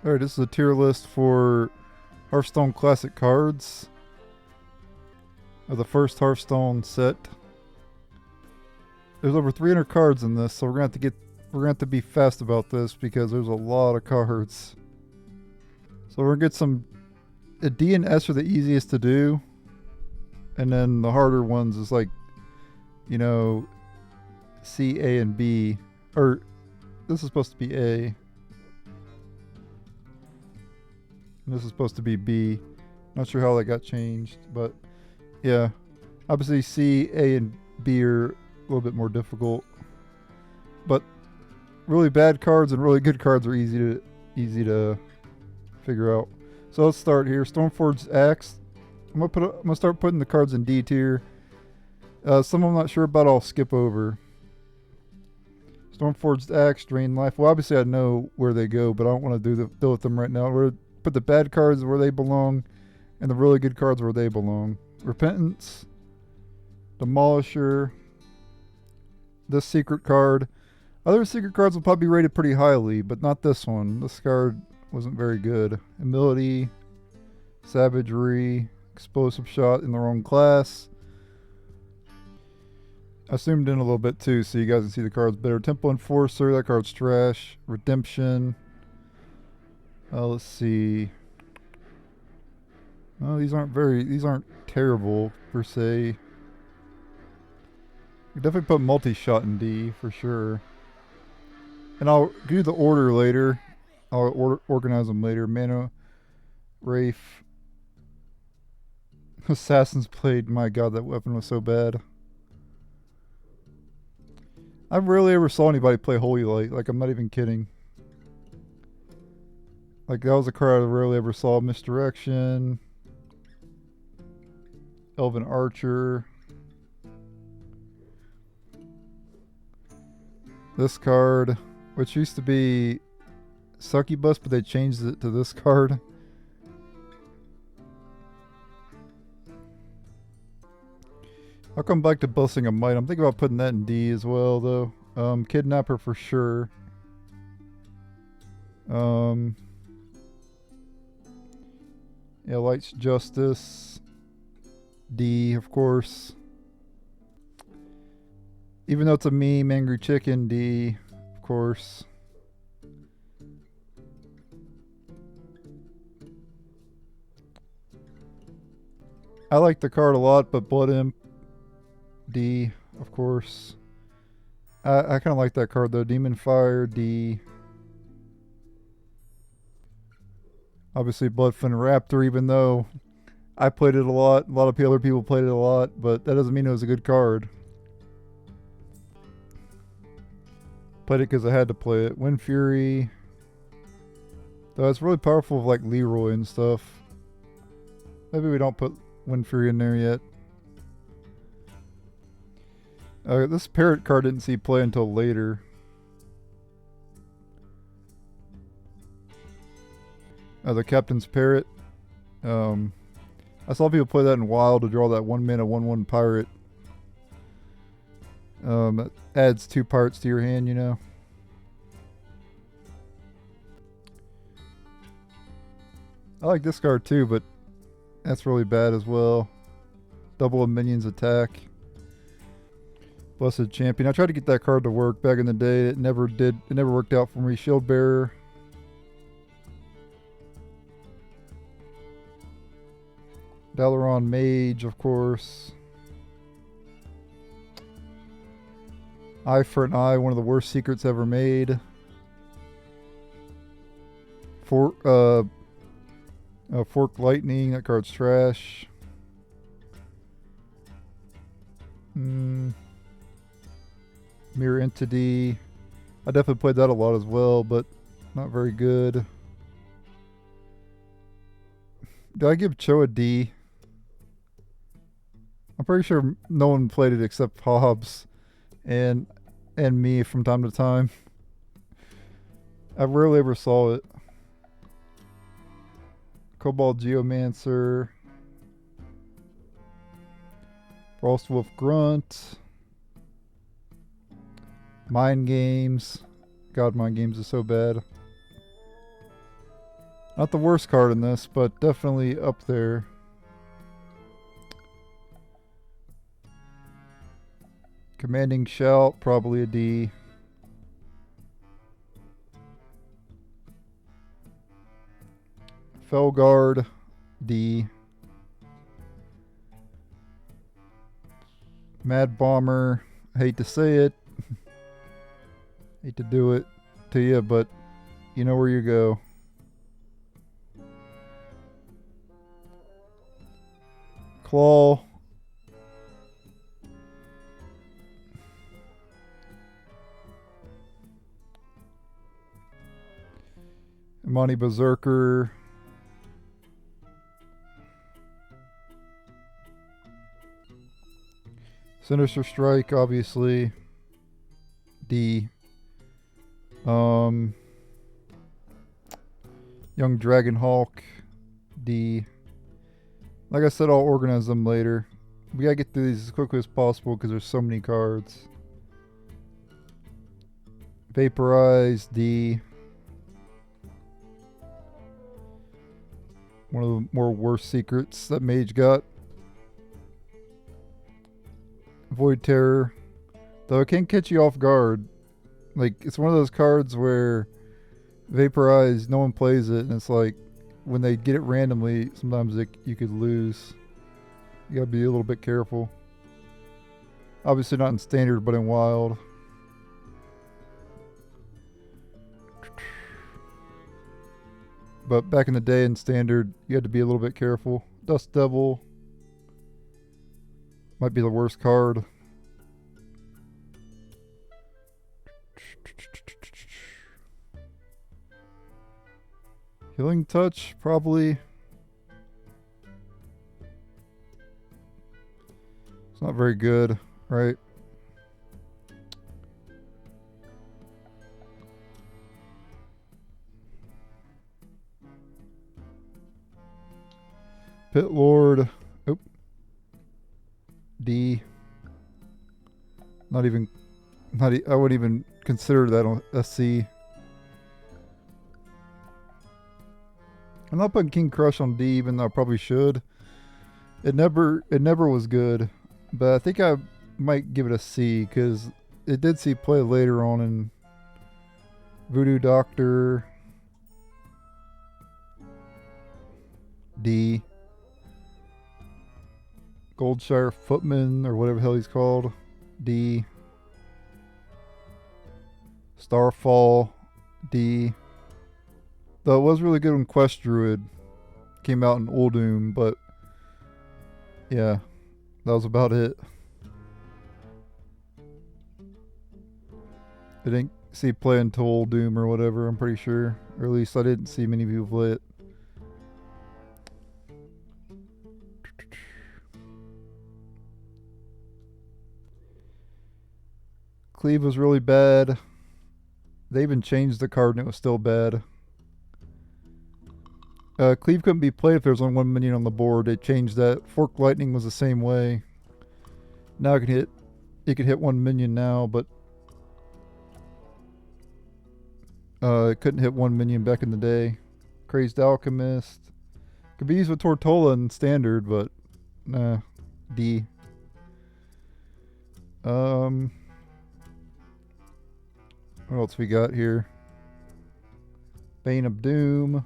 Alright, this is a tier list for Hearthstone Classic cards of the first Hearthstone set. There's over 300 cards in this, so we're gonna have to be fast about this because there's a lot of cards. So we're gonna get some. D and S are the easiest to do, and then the harder ones is like, C, A, and B. Or this is supposed to be A. And this is supposed to be B. Not sure how that got changed, but yeah. Obviously C, A, and B are a little bit more difficult. But really bad cards and really good cards are easy to figure out. So let's start here. Stormforged Axe. I'm gonna start putting the cards in D tier. Some I'm not sure about, I'll skip over. Stormforged Axe, Drain Life. Well, obviously I know where they go, but I don't want to deal with them right now. We're gonna put the bad cards where they belong, and the really good cards where they belong. Repentance, Demolisher, this secret card. Other secret cards will probably be rated pretty highly, but not this one. This card wasn't very good. Humility, Savagery, Explosive Shot in the wrong class. I zoomed in a little bit too so you guys can see the cards better. Temple Enforcer, that card's trash. Redemption. Let's see. Oh, these aren't terrible per se. You definitely put multi-shot in D for sure. And I'll do the order later. I'll organize them later. Mana, Wraith, Assassin's Blade. My god, that weapon was so bad. I rarely ever saw anybody play Holy Light. Like, I'm not even kidding. Like, that was a card I rarely ever saw. Misdirection. Elven Archer. This card, which used to be Succubus, but they changed it to this card. I'll come back to Blessing of Might. I'm thinking about putting that in D as well, though. Kidnapper for sure. Yeah, Light's Justice. D, of course. Even though it's a meme, Angry Chicken, D, of course. I like the card a lot, but Blood Imp, D, of course. I kind of like that card though. Demon Fire, D. Obviously Bloodfin Raptor, even though I played it a lot of other people played it a lot, but that doesn't mean it was a good card. Played it because I had to play it. Wind Fury. Though it's really powerful with like Leroy and stuff. Maybe we don't put Wind Fury in there yet. This Parrot card didn't see play until later. The Captain's Parrot. I saw people play that in WoW to draw that 1 mana 1/1 pirate. It adds 2 parts to your hand, you know. I like this card too, but that's really bad as well. Double a minion's attack. Blessed Champion. I tried to get that card to work back in the day. It never did. It never worked out for me. Shield Bearer. Dalaran Mage, of course. Eye for an Eye, one of the worst secrets ever made. Forked Lightning, that card's trash. Mirror Entity. I definitely played that a lot as well, but not very good. Did I give Cho a D? I'm pretty sure no one played it except Hobbs and me from time to time. I rarely ever saw it. Cobalt Geomancer. Frostwolf Grunt. Mind Games. God, Mind Games is so bad. Not the worst card in this, but definitely up there. Commanding Shout, probably a D. Felguard, D. Mad Bomber, hate to say it. Hate to do it to you, but you know where you go. Claw. Imani Berserker. Sinister Strike, obviously. D. Young Dragon Hawk, D. Like I said, I'll organize them later. We gotta get through these as quickly as possible because there's so many cards. Vaporize, D. One of the more worst secrets that Mage got. Void Terror. Though it can catch you off guard. Like, it's one of those cards where Vaporize, no one plays it, and it's like, when they get it randomly, sometimes you could lose. You gotta be a little bit careful. Obviously not in Standard, but in Wild. But back in the day in Standard, you had to be a little bit careful. Dust Devil might be the worst card. Healing Touch, probably. It's not very good, right? Pit Lord. Oop. D. Not even. I wouldn't even consider that on a C. I'm not putting King Crush on D, even though I probably should. It never was good, but I think I might give it a C because it did see play later on in Voodoo Doctor. D. Goldshire Footman, or whatever the hell he's called. D. Starfall. D. Though it was really good when Quest Druid came out in Uldum, but yeah, that was about it. I didn't see it play until Uldum or whatever, I'm pretty sure. Or at least I didn't see many people play it. Cleave was really bad. They even changed the card and it was still bad. Cleave couldn't be played if there was only one minion on the board. They changed that. Fork Lightning was the same way. Now it can hit one minion now, but it couldn't hit one minion back in the day. Crazed Alchemist. Could be used with Tortola in Standard, but nah. D. What else we got here? Bane of Doom.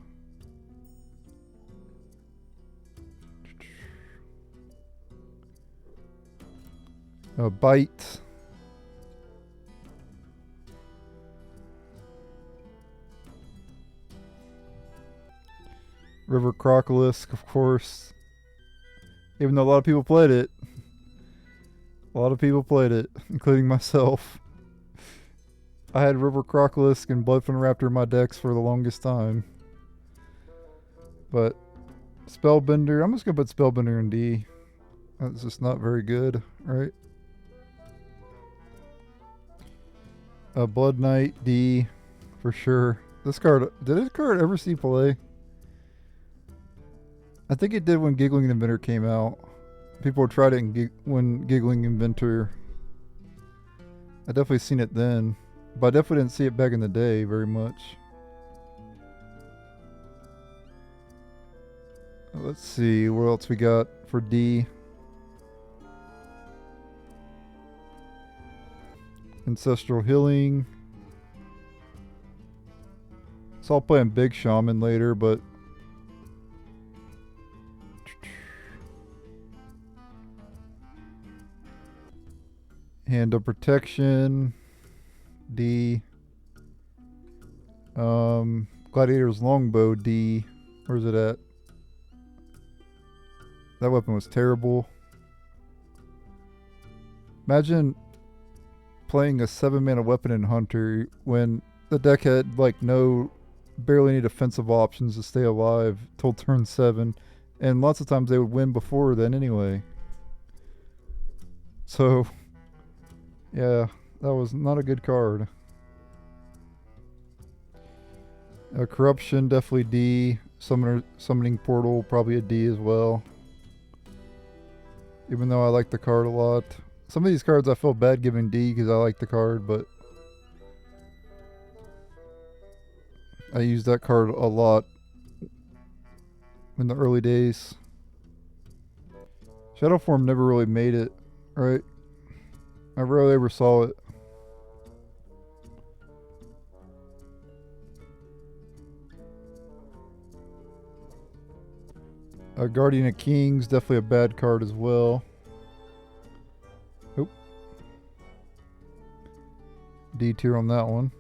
Bite. River Crocolisk, of course. Even though a lot of people played it. A lot of people played it, including myself. I had River Crocolisk and Bloodfin Raptor in my decks for the longest time. But Spellbender, I'm just going to put Spellbender in D. That's just not very good, right? Blood Knight, D, for sure. This card, did this card ever see play? I think it did when Giggling Inventor came out. People tried it when Giggling Inventor. I definitely seen it then. But I definitely didn't see it back in the day very much. Let's see what else we got for D. Ancestral Healing. So I'll play in Big Shaman later, but Hand of Protection, D. Gladiator's Longbow, D. Where's it at? That weapon was terrible. Imagine playing a 7-mana weapon in Hunter when the deck had like barely any defensive options to stay alive till turn 7, and lots of times they would win before then anyway. So yeah, that was not a good card. Corruption, definitely D. Summoning Portal, probably a D as well. Even though I like the card a lot. Some of these cards I feel bad giving D because I like the card, but I used that card a lot in the early days. Shadow Form never really made it, right? I rarely ever saw it. Guardian of Kings, definitely a bad card as well. Oop. D tier on that one.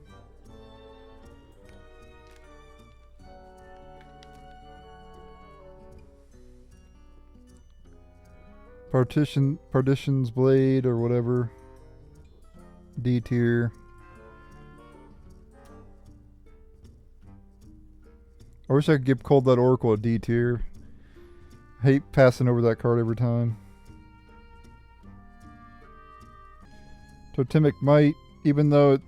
Partition's Blade or whatever. D tier. I wish I could give Cold That Oracle a D tier. Hate passing over that card every time. Totemic Might, even though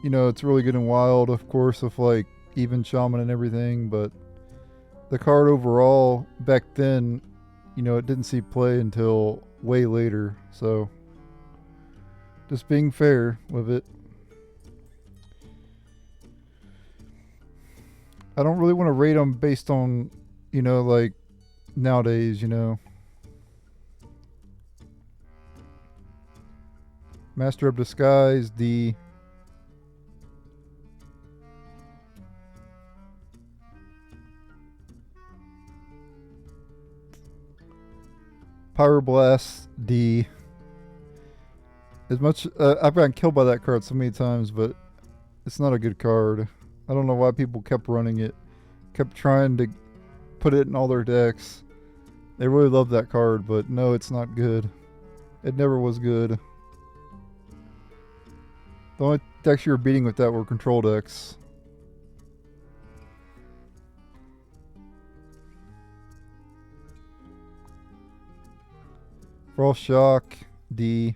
it's really good and wild, of course, with like even Shaman and everything, but the card overall back then, it didn't see play until way later. So just being fair with it. I don't really want to rate them based on, like nowadays, Master of Disguise, D. Pyroblast, D. As much I've gotten killed by that card so many times, but it's not a good card. I don't know why people kept running it, kept trying to put it in all their decks. They really love that card, but no, it's not good. It never was good. The only decks you were beating with that were control decks. Frost Shock, D.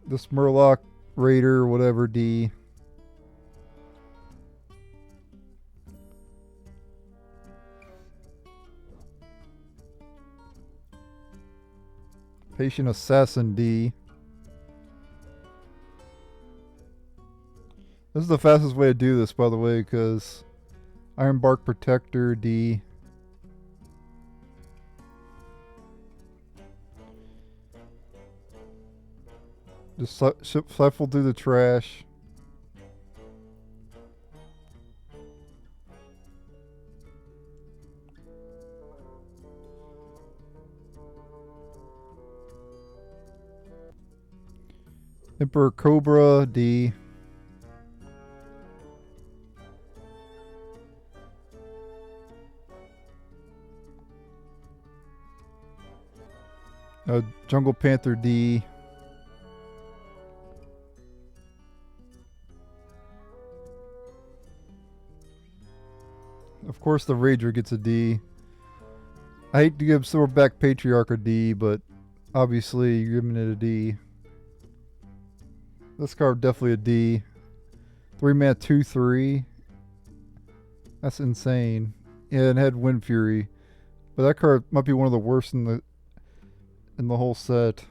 This Murloc Raider, whatever, D. Patient Assassin, D. This is the fastest way to do this, by the way, because Ironbark Protector, D. Just shuffle through the trash. Emperor Cobra, D. Jungle Panther, D. Of course the Rager gets a D. I hate to give Silverback Patriarch a D, but obviously you're giving it a D. This card definitely a D. 3-mana 2/3. That's insane. Yeah, it had Wind Fury, but that card might be one of the worst in the whole set.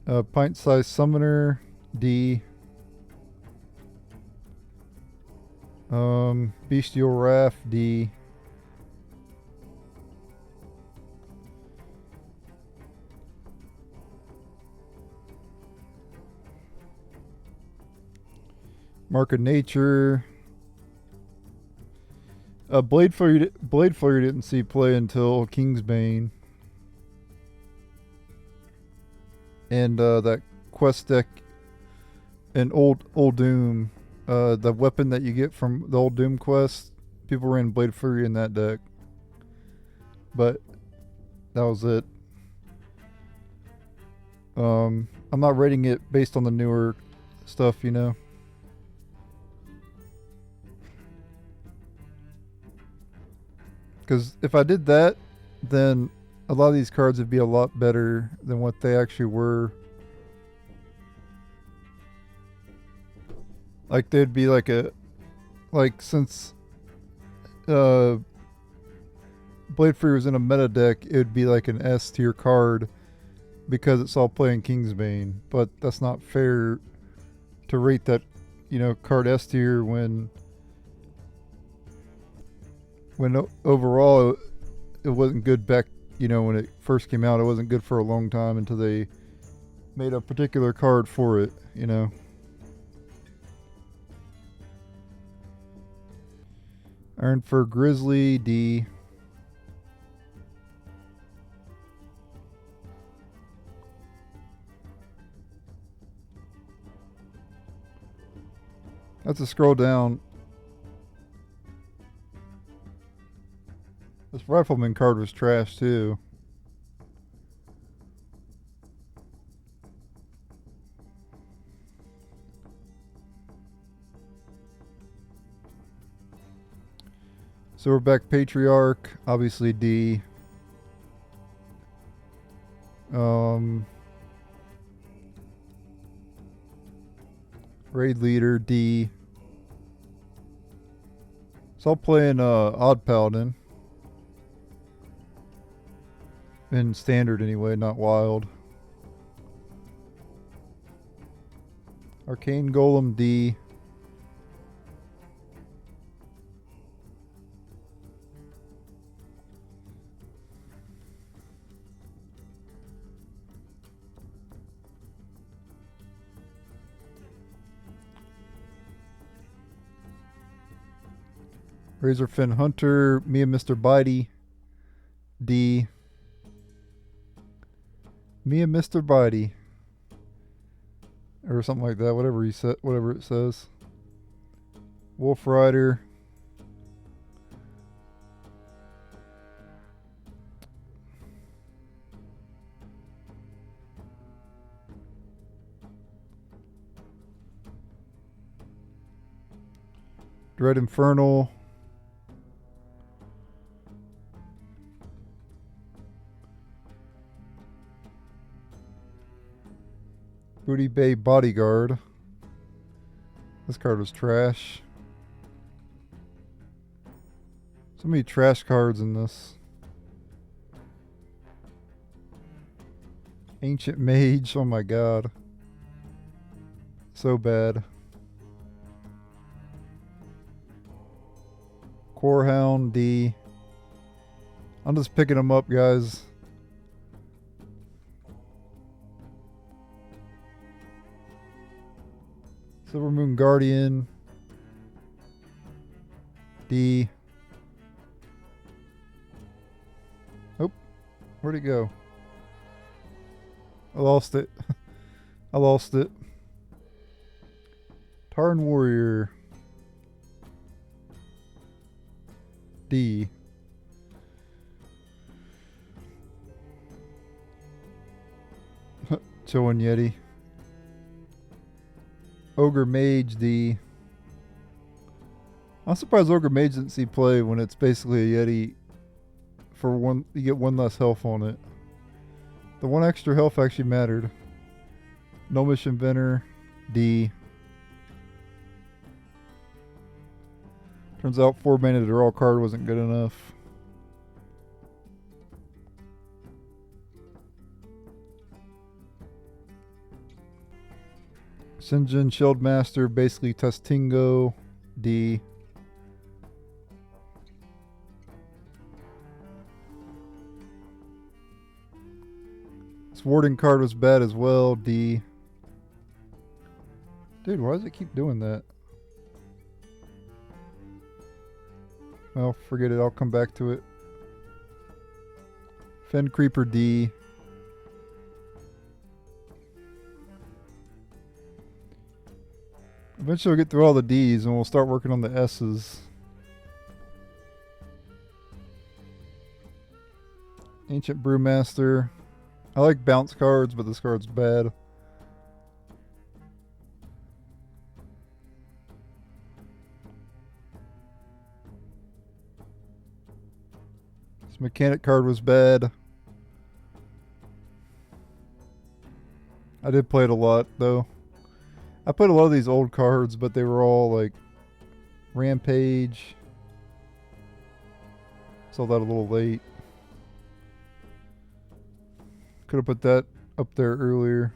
Pint-sized summoner, D. Bestial Wrath, D. Mark of Nature. Blade Flurry didn't see play until Kingsbane. And that quest deck in Old Doom, the weapon that you get from the Old Doom quest, people ran Blade Flurry in that deck. But that was it. I'm not rating it based on the newer stuff, you know. Because if I did that, then a lot of these cards would be a lot better than what they actually were. Like they'd be like since Blade Free was in a meta deck, it would be like an S tier card because it's all playing Kingsbane. But that's not fair to rate that, you know, card S tier when overall it wasn't good back, you know, when it first came out. It wasn't good for a long time until they made a particular card for it, you know. Iron Fur Grizzly, D. That's a scroll down. This Rifleman card was trash too. Silverback Patriarch, obviously D. Raid Leader, D. So I'll play in Odd Paladin. In Standard anyway, not Wild. Arcane Golem, D. Razorfin Hunter, me and Mr. Bitey, D. Me and Mr. Bitey. Or something like that, whatever it says. Wolf Rider. Dread Infernal. Booty Bay Bodyguard. This card was trash. So many trash cards in this. Ancient Mage, oh my god. So bad. Corehound, D. I'm just picking them up, guys. Silver Moon Guardian, D. Oh, where'd it go? I lost it. I lost it. Tarn Warrior, D. Chowan Yeti. Ogre Mage, D. I'm surprised Ogre Mage didn't see play when it's basically a Yeti. For one, you get one less health on it. The one extra health actually mattered. Gnomish Inventor, D. Turns out 4 mana to draw card wasn't good enough. Sinjin Shieldmaster, basically Testingo, D. This Warden card was bad as well, D. Dude, why does it keep doing that? Well, forget it, I'll come back to it. Fen Creeper, D. Eventually we'll get through all the D's and we'll start working on the S's. Ancient Brewmaster. I like bounce cards, but this card's bad. This Mechanic card was bad. I did play it a lot, though. I played a lot of these old cards, but they were all like Rampage. Saw that a little late. Could have put that up there earlier.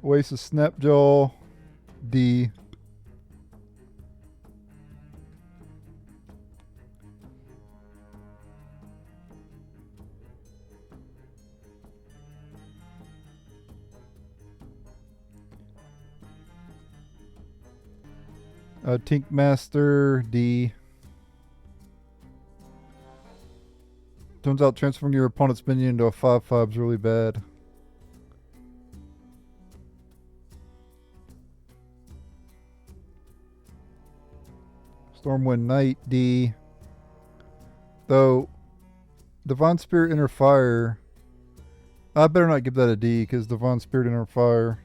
Oasis Snapjaw, D. Tink Master, D. Turns out transferring your opponent's minion into a 5/5 is really bad. Stormwind Knight, D. Though, Divine Spirit Inner Fire, I better not give that a D because Divine Spirit Inner Fire.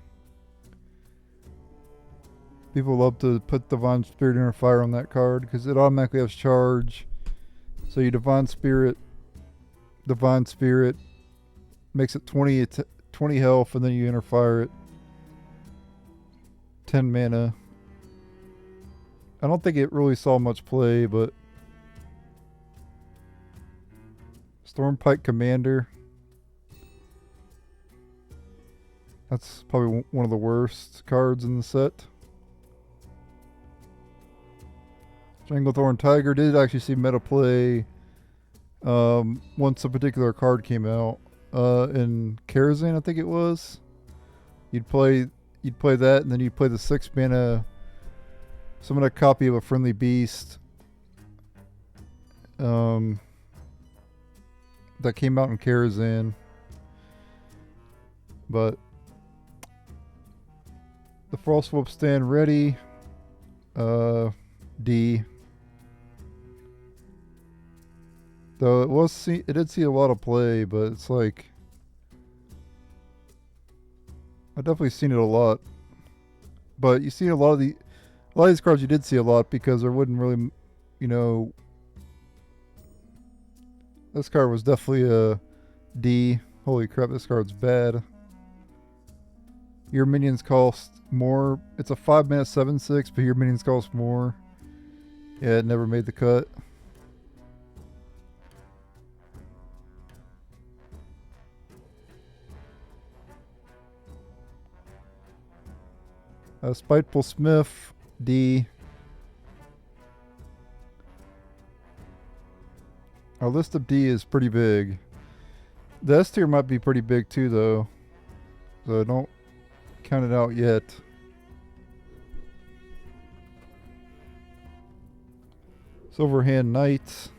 People love to put Divine Spirit Inner Fire on that card because it automatically has charge. So you Divine Spirit, makes it 20 health, and then you Inner Fire it. 10 mana. I don't think it really saw much play, but Stormpike Commander. That's probably one of the worst cards in the set. Stranglethorn Tiger did actually see meta play once a particular card came out. In Karazhan, I think it was. You'd play that, and then you'd play the 6 mana summon a copy of a friendly beast. That came out in Karazhan. But the Frostwolf stand ready. D. Though it did see a lot of play, but it's like I've definitely seen it a lot. But you see a lot of these cards you did see a lot because there wouldn't really, this card was definitely a D. Holy crap, this card's bad. Your minions cost more. It's a 5-mana 7/6, but your minions cost more. Yeah, it never made the cut. Spiteful Smith, D. Our list of D is pretty big. The S tier might be pretty big too, though. So don't count it out yet. Silverhand Knight.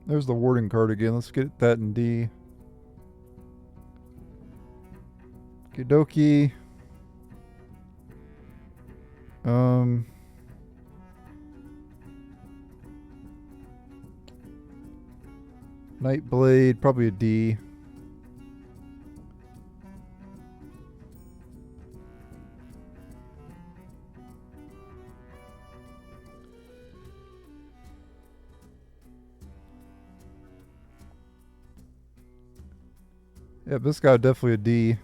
There's the Warden card again. Let's get that in D. Kidoki. Nightblade, probably a D. Yeah, this guy definitely a D.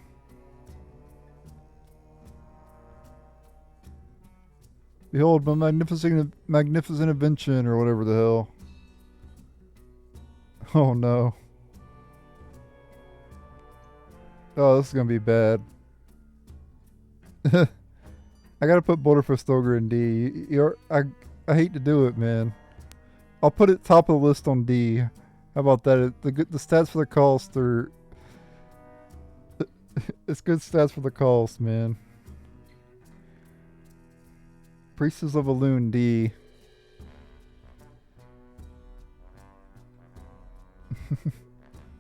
Behold my magnificent invention, or whatever the hell. Oh no. Oh, this is gonna be bad. I gotta put Boulder for Stoger in D. I hate to do it, man. I'll put it top of the list on D. How about that? The stats for the cost are. It's good stats for the cost, man. Priestess of Elune D.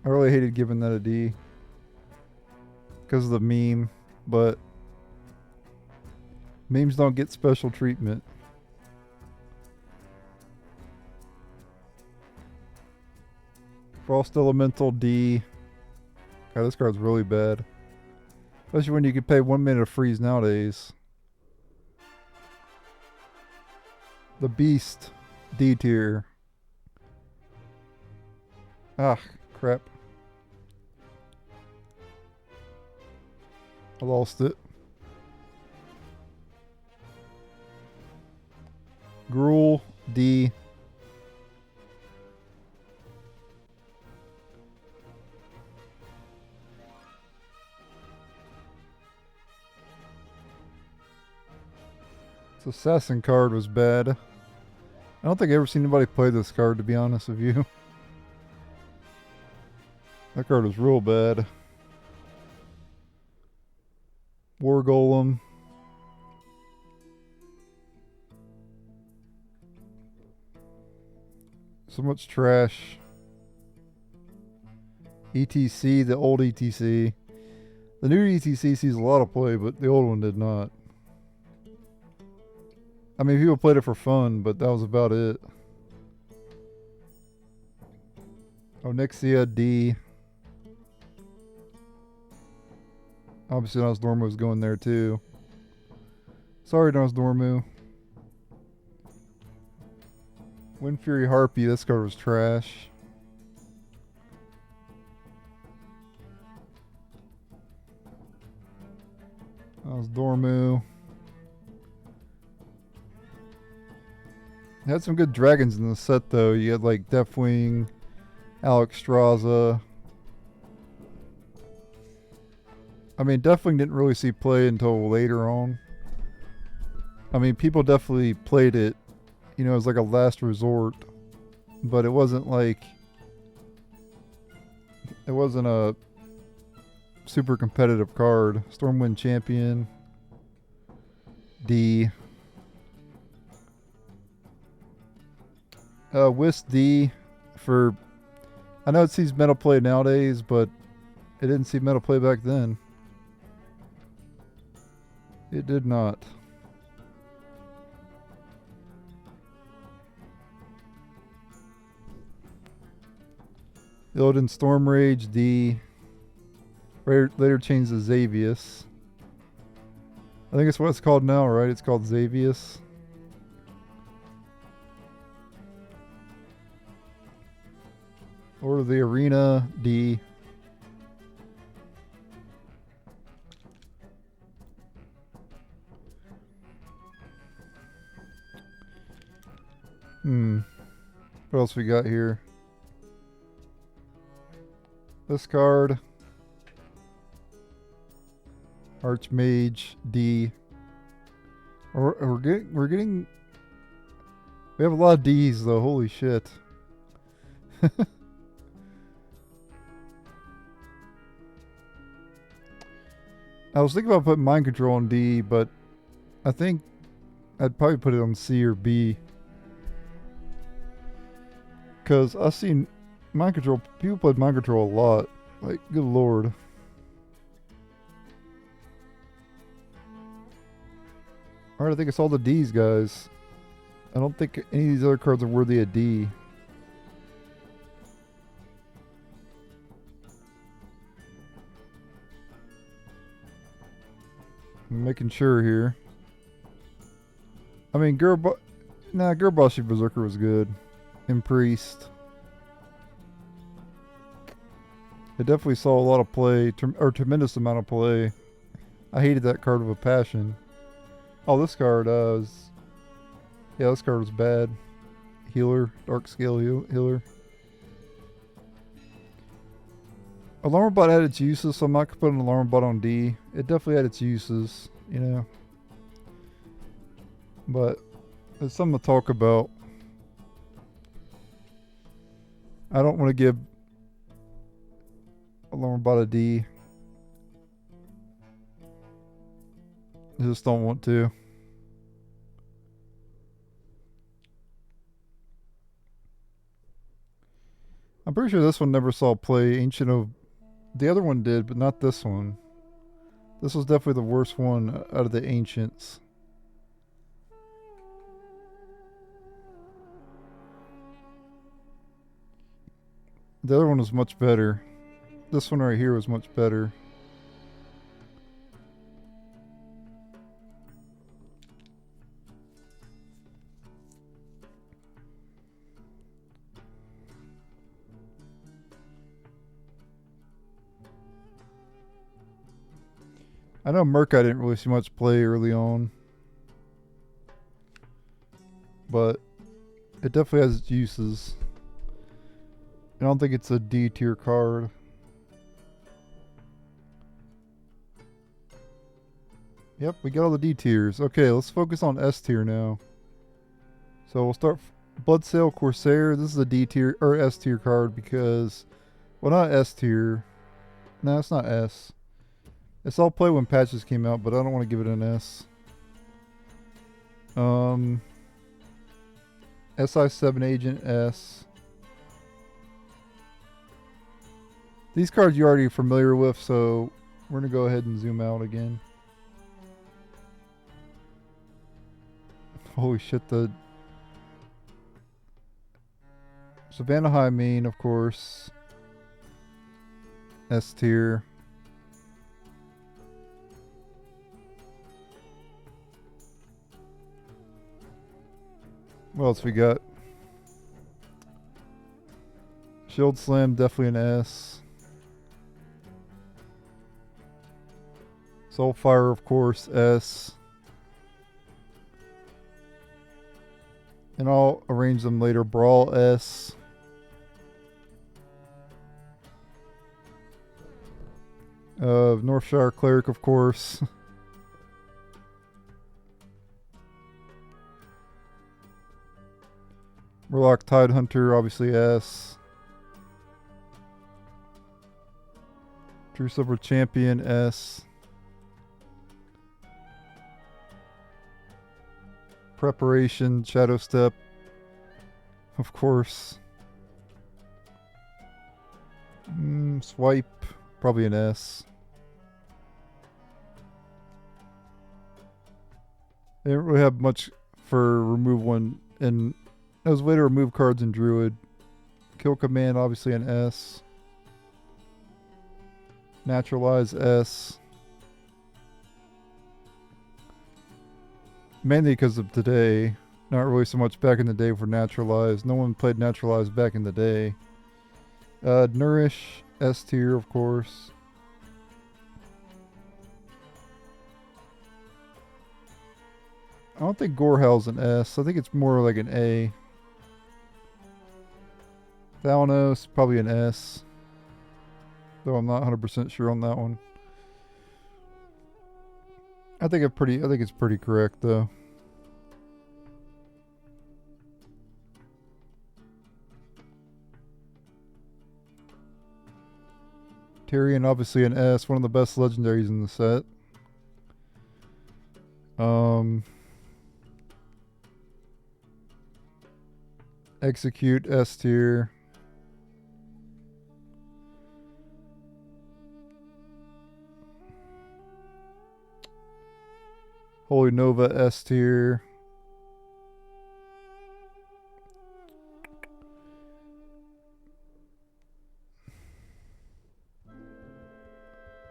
I really hated giving that a D because of the meme, but memes don't get special treatment. Frost Elemental D. God, this card's really bad. Especially when you can pay 1 minute of freeze nowadays. The Beast D tier. Ah, crap. I lost it. Gruul D. This assassin card was bad. I don't think I've ever seen anybody play this card, to be honest with you. That card was real bad. War Golem. So much trash. ETC, the old ETC. The new ETC sees a lot of play, but the old one did not. I mean, people played it for fun, but that was about it. Oh, Nixia D. Obviously, Nosdormu was going there too. Sorry, Nosdormu. Wind Fury Harpy, this card was trash. Nosdormu. Had some good dragons in the set though. You had like Deathwing, Alexstrasza. I mean, Deathwing didn't really see play until later on. I mean, people definitely played it, you know, as like a last resort. But it wasn't like... It wasn't a super competitive card. Stormwind Champion. D. Wisp D for... I know it sees meta play nowadays, but it didn't see meta play back then. It did not. Illidan Stormrage D. Later changed to Xavius. I think it's what it's called now, right? It's called Xavius. Lord of the Arena D. What else we got here? This card. Archmage D. We're getting. We have a lot of D's though. Holy shit. I was thinking about putting Mind Control on D, but I think I'd probably put it on C or B. Because I've seen Mind Control, people played Mind Control a lot. Like, good lord. Alright, I think it's all the D's, guys. I don't think any of these other cards are worthy of D. I'm making sure here. I mean, Gurbashi Berserker was good. And Priest. It definitely saw a lot of play, or tremendous amount of play. I hated that card with a passion. Oh, this card was... Yeah, this card was bad. Healer, Dark Scale Healer. Alarm bot had its uses, so I'm not gonna put an alarm bot on D. It definitely had its uses, you know. But it's something to talk about. I don't want to give alarm bot a D. I just don't want to. I'm pretty sure this one never saw play. Ancient of... The other one did, but not this one. This was definitely the worst one out of the Ancients. The other one was much better. This one right here was much better. I know Merc I didn't really see much play early on. But it definitely has its uses. I don't think it's a D tier card. Yep, we got all the D tiers. Okay, let's focus on S tier now. So we'll start Bloodsail Corsair. This is a D tier or S tier card because, well, not S tier. No, it's not S. It's all play when patches came out, but I don't want to give it an S. SI7 Agent S. These cards you're already familiar with, so we're going to go ahead and zoom out again. Holy shit, the Savannah High main, of course. S tier. What else we got? Shield Slam, definitely an S. Soulfire, of course, S. And I'll arrange them later. Brawl, S. Northshire Cleric, of course. Murloc Tidehunter, obviously S. True Silver Champion, S. Preparation, Shadow Step, of course. Swipe, probably an S. They didn't really have much for remove one, and it was a way to remove cards in Druid. Kill Command, obviously an S. Naturalize, S. Mainly because of today. Not really so much back in the day for Naturalize. No one played Naturalize back in the day. Nourish, S tier, of course. I don't think Gorehell's an S. I think it's more like an A. Thalanos, probably an S. Though I'm not 100% sure on that one. I think it's pretty correct though. Tyrion, obviously an S, one of the best legendaries in the set. Execute, S tier. Holy Nova, S tier.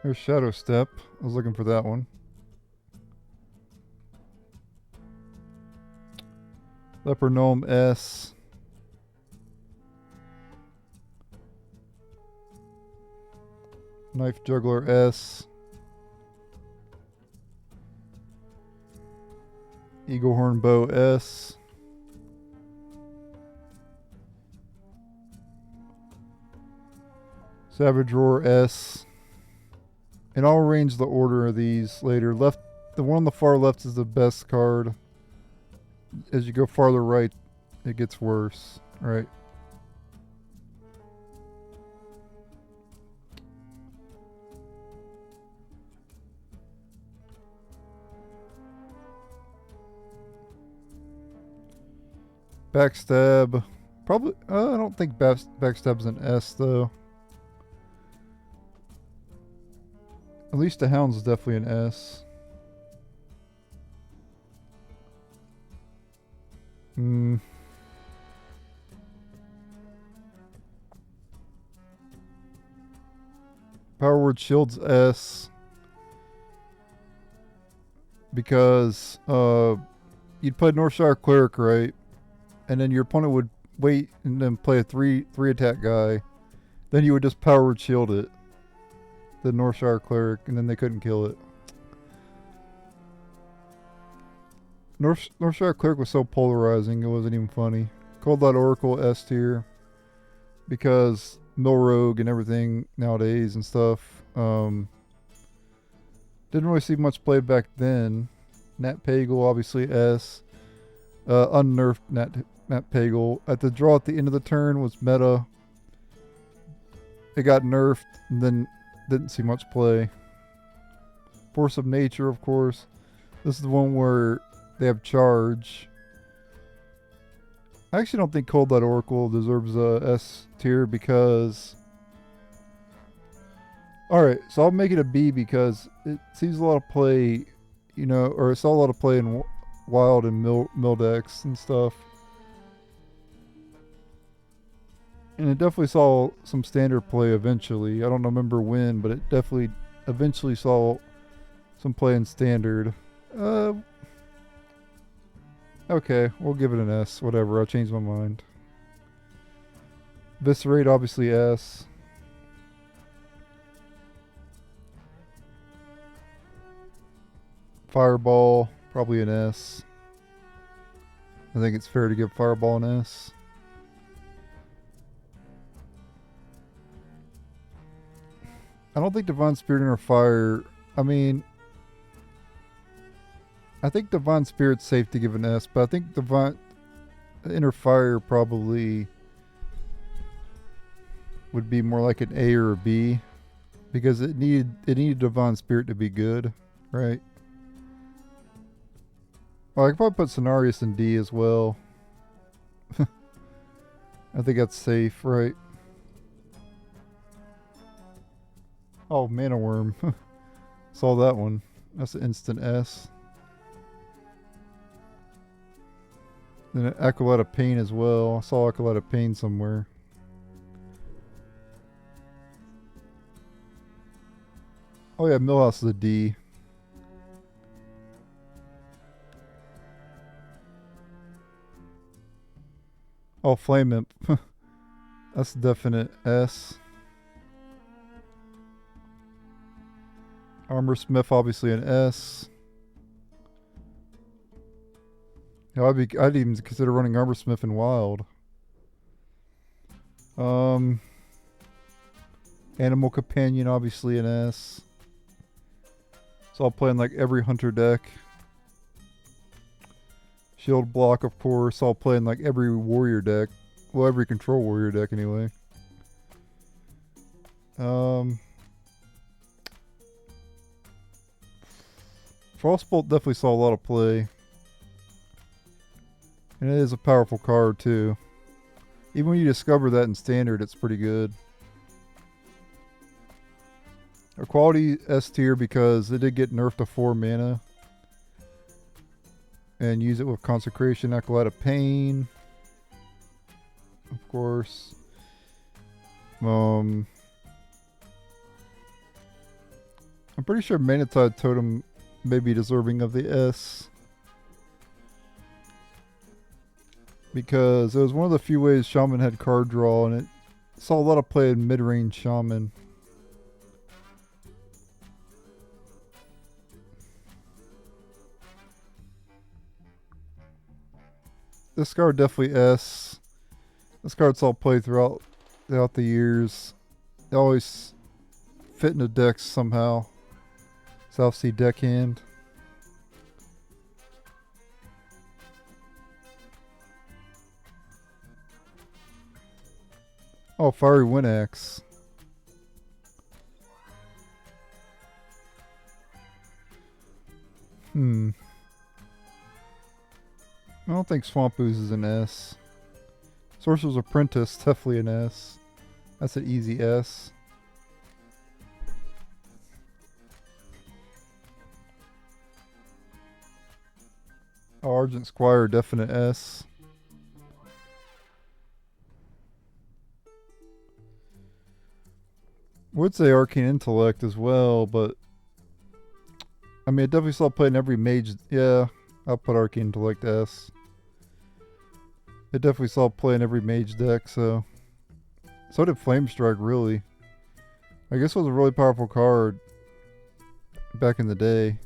There's Shadow Step. I was looking for that one. Leper Gnome, S. Knife Juggler, S. Eagle Horn Bow, S. Savage Roar S. And I'll arrange the order of these later. Left, the one on the far left is the best card. As you go farther right, it gets worse. Right. Backstab. Probably, I don't think Backstab's an S though. At least the Hound's definitely an S. Power Word Shield's S. Because you'd play Northshire Cleric, right? And then your opponent would wait and then play a three attack guy. Then you would just Power Word Shield it. The Northshire Cleric, and then they couldn't kill it. Northshire Cleric was so polarizing, it wasn't even funny. Cold Light Oracle S tier. Because Mill Rogue and everything nowadays and stuff. Didn't really see much play back then. Nat Pagle, obviously S. Unnerfed Nat Pagle. At the draw at the end of the turn was meta. It got nerfed and then didn't see much play. Force of Nature, of course. This is the one where they have charge. I actually don't think Cold Light Oracle deserves a S tier because... Alright, so I'll make it a B because it sees a lot of play, you know, or it saw a lot of play in Wild and Mill decks and stuff. And it definitely saw some standard play eventually. I don't remember when, but it definitely eventually saw some play in standard. Okay, we'll give it an S. Whatever, I'll change my mind. Viscerate, obviously S. Fireball, probably an S. I think it's fair to give Fireball an S. I don't think Divine Spirit Inner Fire... I mean... I think Divine Spirit's safe to give an S, but I think Divine Inner Fire probably would be more like an A or a B. Because it needed Divine Spirit to be good, right? Well, I could probably put Cenarius in D as well. I think that's safe, right? Oh, Mana Worm. Saw that one. That's an instant S. Then an Acolyte of Pain as well. I saw Acolyte of Pain somewhere. Oh yeah, Millhouse is a D. Oh, Flame Imp. That's a definite S. Armor Smith, obviously an S. Yeah, I'd even consider running Armor Smith in Wild. Animal Companion, obviously an S. So I'll play in like every Hunter deck. Shield Block, of course. I'll play in like every Warrior deck. Well, every Control Warrior deck anyway. Frostbolt definitely saw a lot of play. And it is a powerful card too. Even when you discover that in Standard, it's pretty good. A quality S tier because it did get nerfed to 4 mana. And use it with Consecration, Acolyte of Pain. Of course. I'm pretty sure Manatide Totem may be deserving of the S. Because it was one of the few ways Shaman had card draw, and it saw a lot of play in mid-range Shaman. This card definitely S. This card saw play throughout the years. They always fit in the decks somehow. South Sea Deckhand. Oh, Fiery Wind Axe. I don't think Swamp Ooze is an S. Sorcerer's Apprentice, definitely an S. That's an easy S. Oh, Argent Squire, definite S. Would say Arcane Intellect as well, but I mean, I definitely saw play in every mage. Yeah, I'll put Arcane Intellect S. It definitely saw play in every mage deck, so did Flame Strike, really. I guess it was a really powerful card back in the day.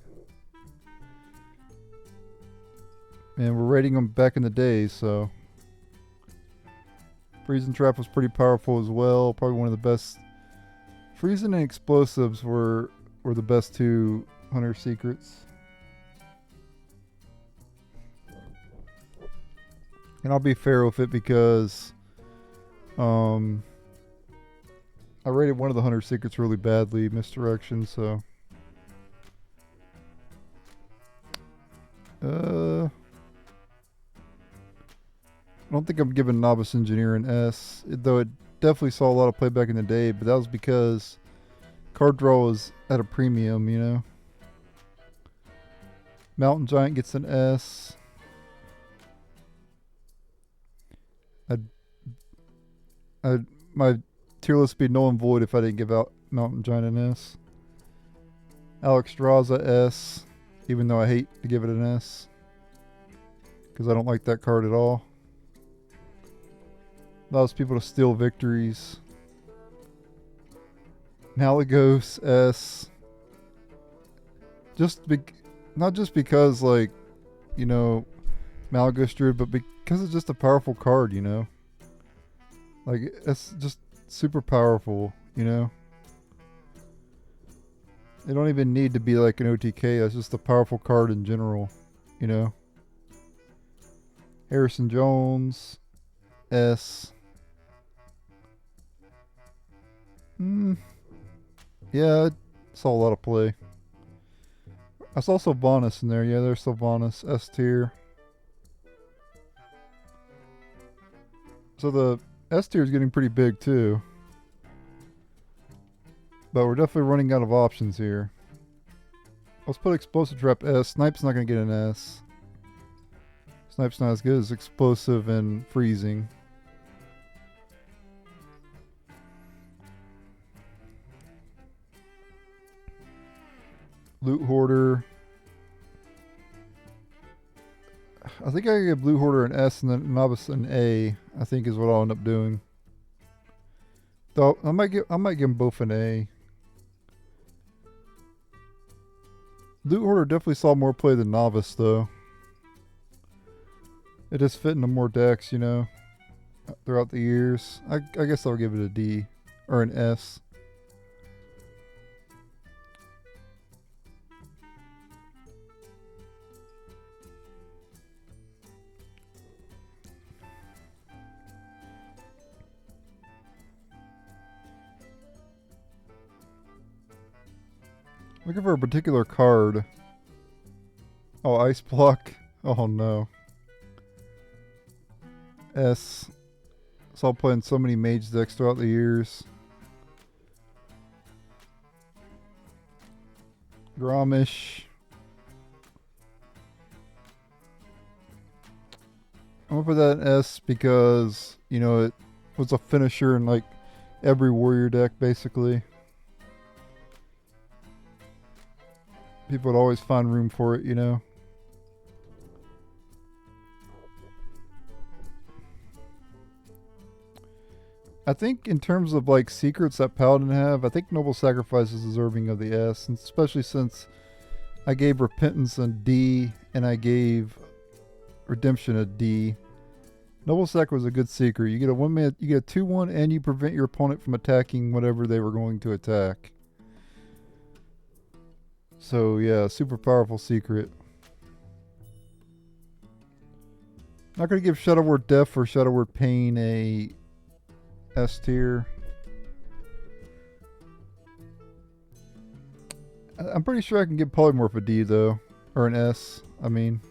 And we're rating them back in the day, so Freezing Trap was pretty powerful as well. Probably one of the best. Freezing and Explosives were the best two Hunter Secrets. And I'll be fair with it because I rated one of the Hunter Secrets really badly, Misdirection, so I don't think I'm giving Novice Engineer an S, though it definitely saw a lot of play back in the day, but that was because card draw was at a premium, you know. Mountain Giant gets an S. My tier list would be null and void if I didn't give out Mountain Giant an S. Alexstrasza S, even though I hate to give it an S because I don't like that card at all. Allows people to steal victories. Malygos S. Not just because, like, you know, Malygos Druid, but because it's just a powerful card, you know. Like, it's just super powerful, you know. They don't even need to be like an OTK. That's just a powerful card in general, you know. Harrison Jones S. Yeah, I saw a lot of play. I saw Sylvanas in there. Yeah, there's Sylvanas, S tier. So the S tier is getting pretty big too. But we're definitely running out of options here. Let's put Explosive Trap S. Snipe's not going to get an S. Snipe's not as good as Explosive and Freezing. Loot Hoarder. I think I give Loot Hoarder an S and then Novice an A, I think is what I'll end up doing. Though I might give them both an A. Loot Hoarder definitely saw more play than Novice though. It just fit into more decks, you know, throughout the years. I guess I'll give it a D or an S. Looking for a particular card. Oh, Ice Block. Oh no. S. Saw playing so many mage decks throughout the years. Gromish. I'm gonna put that in S because, you know, it was a finisher in like every warrior deck basically. People would always find room for it, you know. I think in terms of like secrets that Paladin have, I think Noble Sacrifice is deserving of the S, and especially since I gave Repentance a D and I gave Redemption a D. Double sack was a good secret. You get a 1 minute, you get a 2/1, and you prevent your opponent from attacking whatever they were going to attack. So yeah, super powerful secret. Not gonna give Shadow Word Death or Shadow Word Pain a S tier. I'm pretty sure I can give Polymorph a D though, or an S. I mean,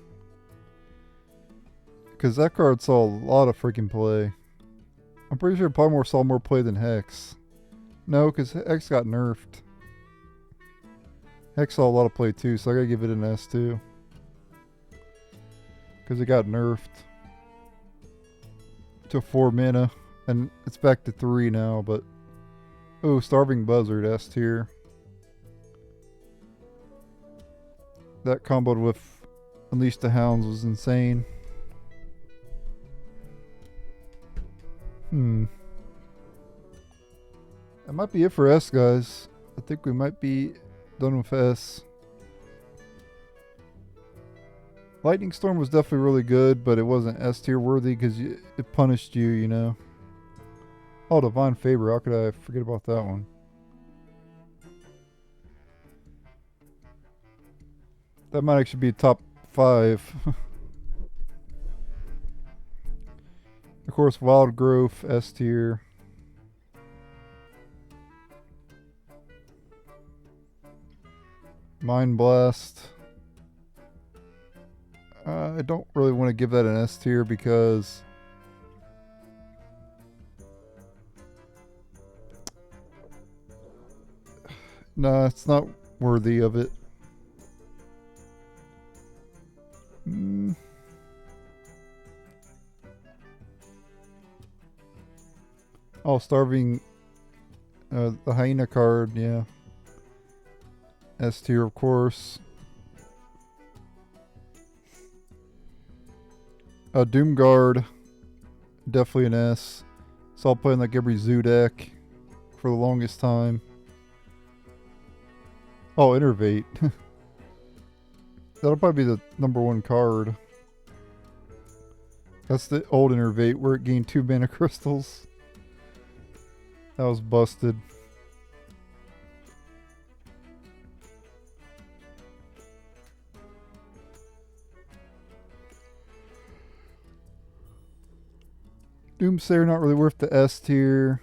because that card saw a lot of freaking play. I'm pretty sure Polymorph saw more play than Hex. No, because Hex got nerfed. Hex saw a lot of play too, so I gotta give it an S too. Because it got nerfed to 4 mana, and it's back to 3 now, but... Oh, Starving Buzzard, S tier. That comboed with Unleash the Hounds was insane. That might be it for S, guys. I think we might be done with S. Lightning Storm was definitely really good, but it wasn't S tier worthy because it punished you, you know. Oh, Divine Favor. How could I forget about that one? That might actually be top 5. Of course, Wild Growth, S tier. Mind Blast. I don't really want to give that an S tier because... No, it's not worthy of it. Oh, Starving... the Hyena card, yeah. S tier, of course. Doomguard, definitely an S. Saw playing like every Zoo deck for the longest time. Oh, Innervate. That'll probably be the #1 card. That's the old Innervate where it gained 2 mana crystals. That was busted. Doomsayer not really worth the S tier.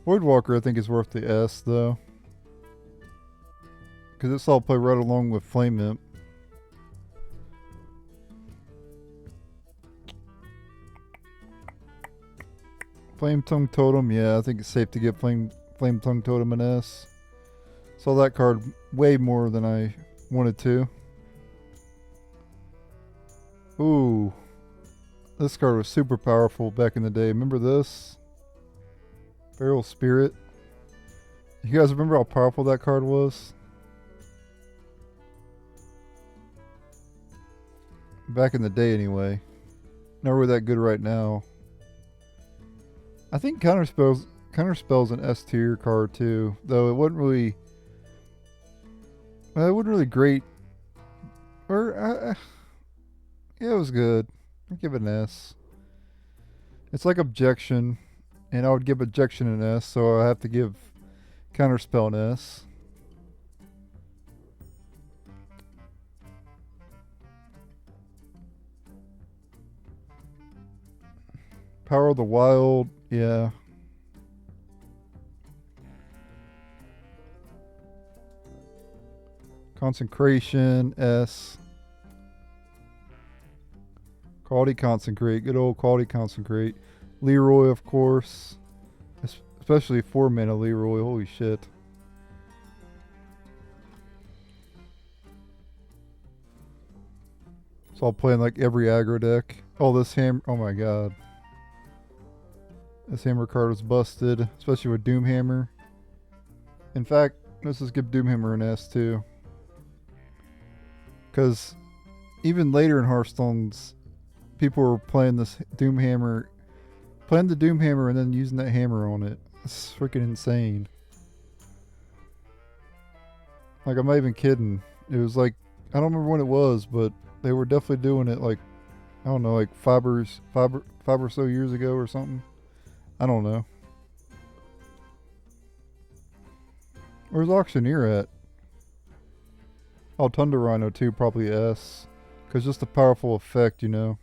Voidwalker I think is worth the S though. Because it's all play right along with Flame Imp. Flame Tongue Totem, yeah, I think it's safe to give Flame Tongue Totem an S. Saw that card way more than I wanted to. Ooh. This card was super powerful back in the day. Remember this? Feral Spirit. You guys remember how powerful that card was? Back in the day anyway. Not really that good right now. I think Counterspell's an S tier card too, though it wasn't really. Well, it wasn't really great. Or yeah, it was good. I'd give it an S. It's like Objection, and I would give Objection an S, so I have to give Counterspell an S. Power of the Wild, yeah. Consecration, S. Quality Consecrate, good old Quality Consecrate. Leroy, of course. Especially 4 mana Leroy, holy shit. So I'll play in like every aggro deck. Oh, this hammer, oh my god. This hammer card was busted, especially with Doomhammer. In fact, let's just give Doomhammer an S too. Because even later in Hearthstone's, people were playing this Doomhammer, playing the Doomhammer and then using that hammer on it. It's freaking insane. Like, I'm not even kidding. It was like, I don't remember when it was, but they were definitely doing it like, I don't know, like five or so years ago or something. I don't know. Where's Auctioneer at? Oh, Thunder Rhino too, probably S. Because just a powerful effect, you know.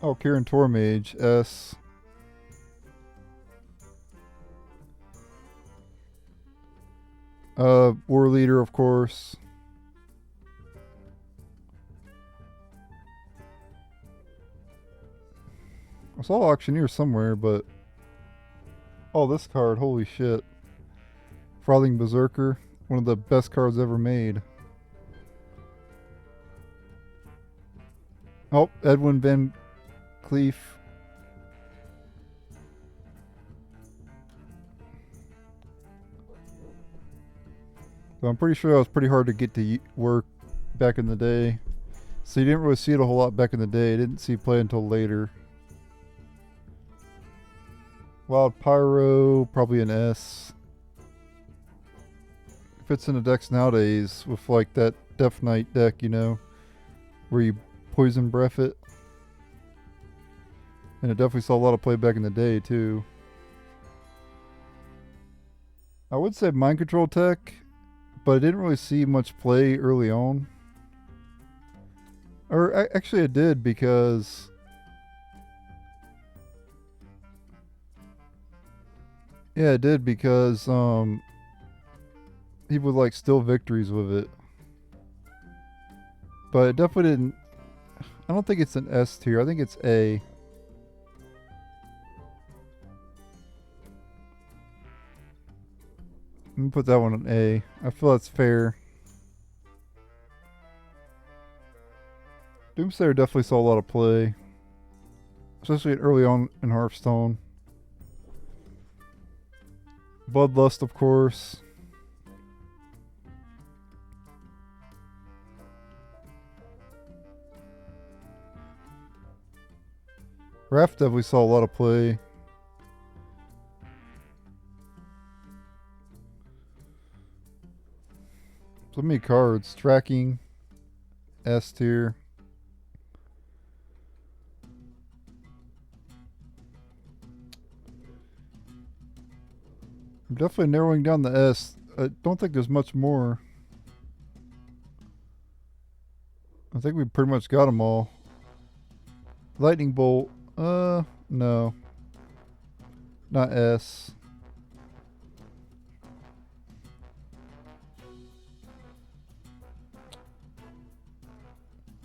Oh, Kirin Tormage, S. War Leader, of course. I saw Auctioneer somewhere, but... Oh, this card, holy shit. Frothing Berserker, one of the best cards ever made. Oh, Edwin Van Cleef. So I'm pretty sure that was pretty hard to get to work back in the day. So you didn't really see it a whole lot back in the day. I didn't see play until later. Wild Pyro, probably an S. Fits in the decks nowadays with like that Death Knight deck, you know, where you poison breath it. And it definitely saw a lot of play back in the day too. I would say Mind Control Tech, but I didn't really see much play early on. Or actually I did, because yeah, it did, because he would like steal victories with it. But it definitely didn't. I don't think it's an S tier. I think it's A. I'm gonna put that one on A. I feel that's fair. Doomsayer definitely saw a lot of play, especially early on in Hearthstone. Bloodlust, of course. Wrath definitely saw a lot of play. So many cards. Tracking, S tier. I'm definitely narrowing down the S. I don't think there's much more. I think we pretty much got them all. Lightning Bolt. No. Not S.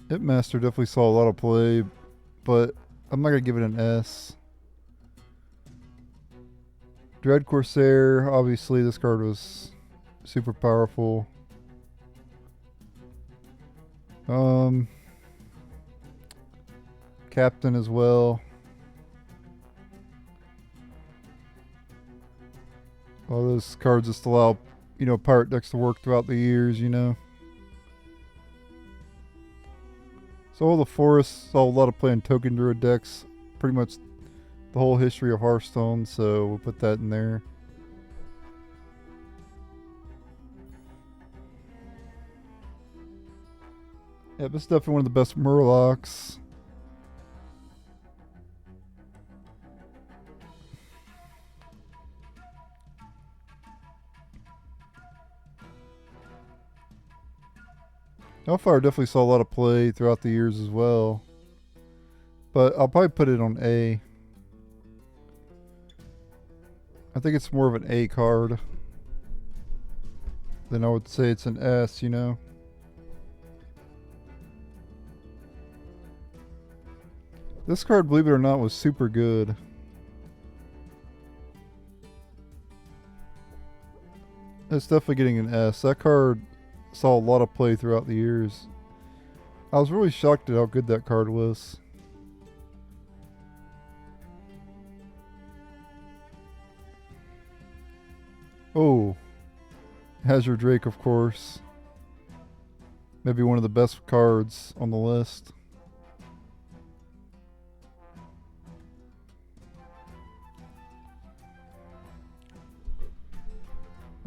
Hitmaster definitely saw a lot of play, but I'm not going to give it an S. Dread Corsair, obviously this card was super powerful. Captain as well. All those cards just allow, you know, pirate decks to work throughout the years, you know. So all the forests saw a lot of play in token druid decks, pretty much the whole history of Hearthstone, so we'll put that in there. Yeah, this is definitely one of the best Murlocs. Hellfire definitely saw a lot of play throughout the years as well. But I'll probably put it on A. I think it's more of an A card than I would say it's an S, you know. This card, believe it or not, was super good. It's definitely getting an S. That card saw a lot of play throughout the years. I was really shocked at how good that card was. Oh, Hazard Drake, of course. Maybe one of the best cards on the list.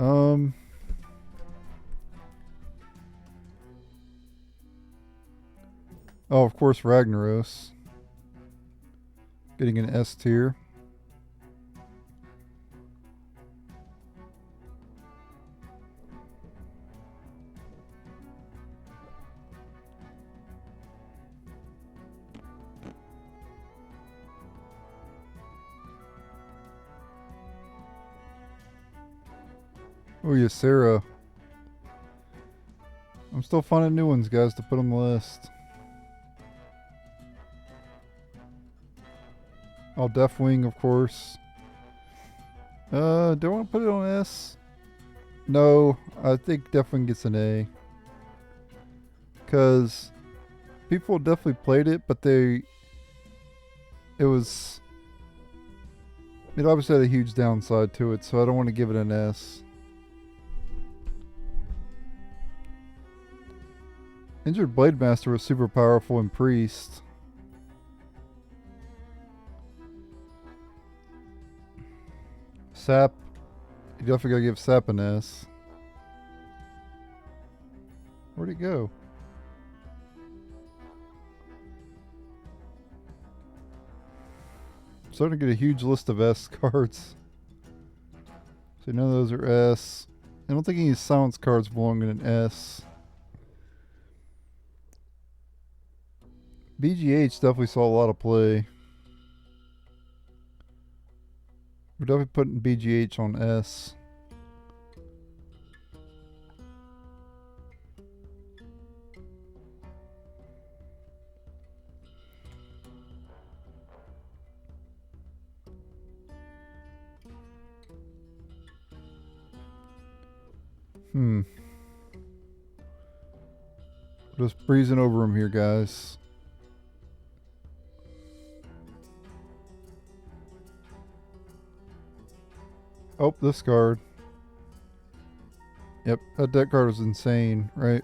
Um. Oh, of course, Ragnaros. Getting an S tier. Oh, yeah, Sarah. I'm still finding new ones, guys, to put on the list. Oh, Deathwing, of course. Do I want to put it on S? No, I think Deathwing gets an A. Because people definitely played it, but it obviously had a huge downside to it, so I don't want to give it an S. Injured Blade Master was super powerful in Priest. Sap, you definitely gotta give Sap an S. Where'd it go? I'm starting to get a huge list of S cards. So none of those are S. I don't think any silence cards belong in an S. BGH definitely saw a lot of play. We're definitely putting BGH on S. Just breezing over them here, guys. Oh, this card. Yep, that deck card was insane, right?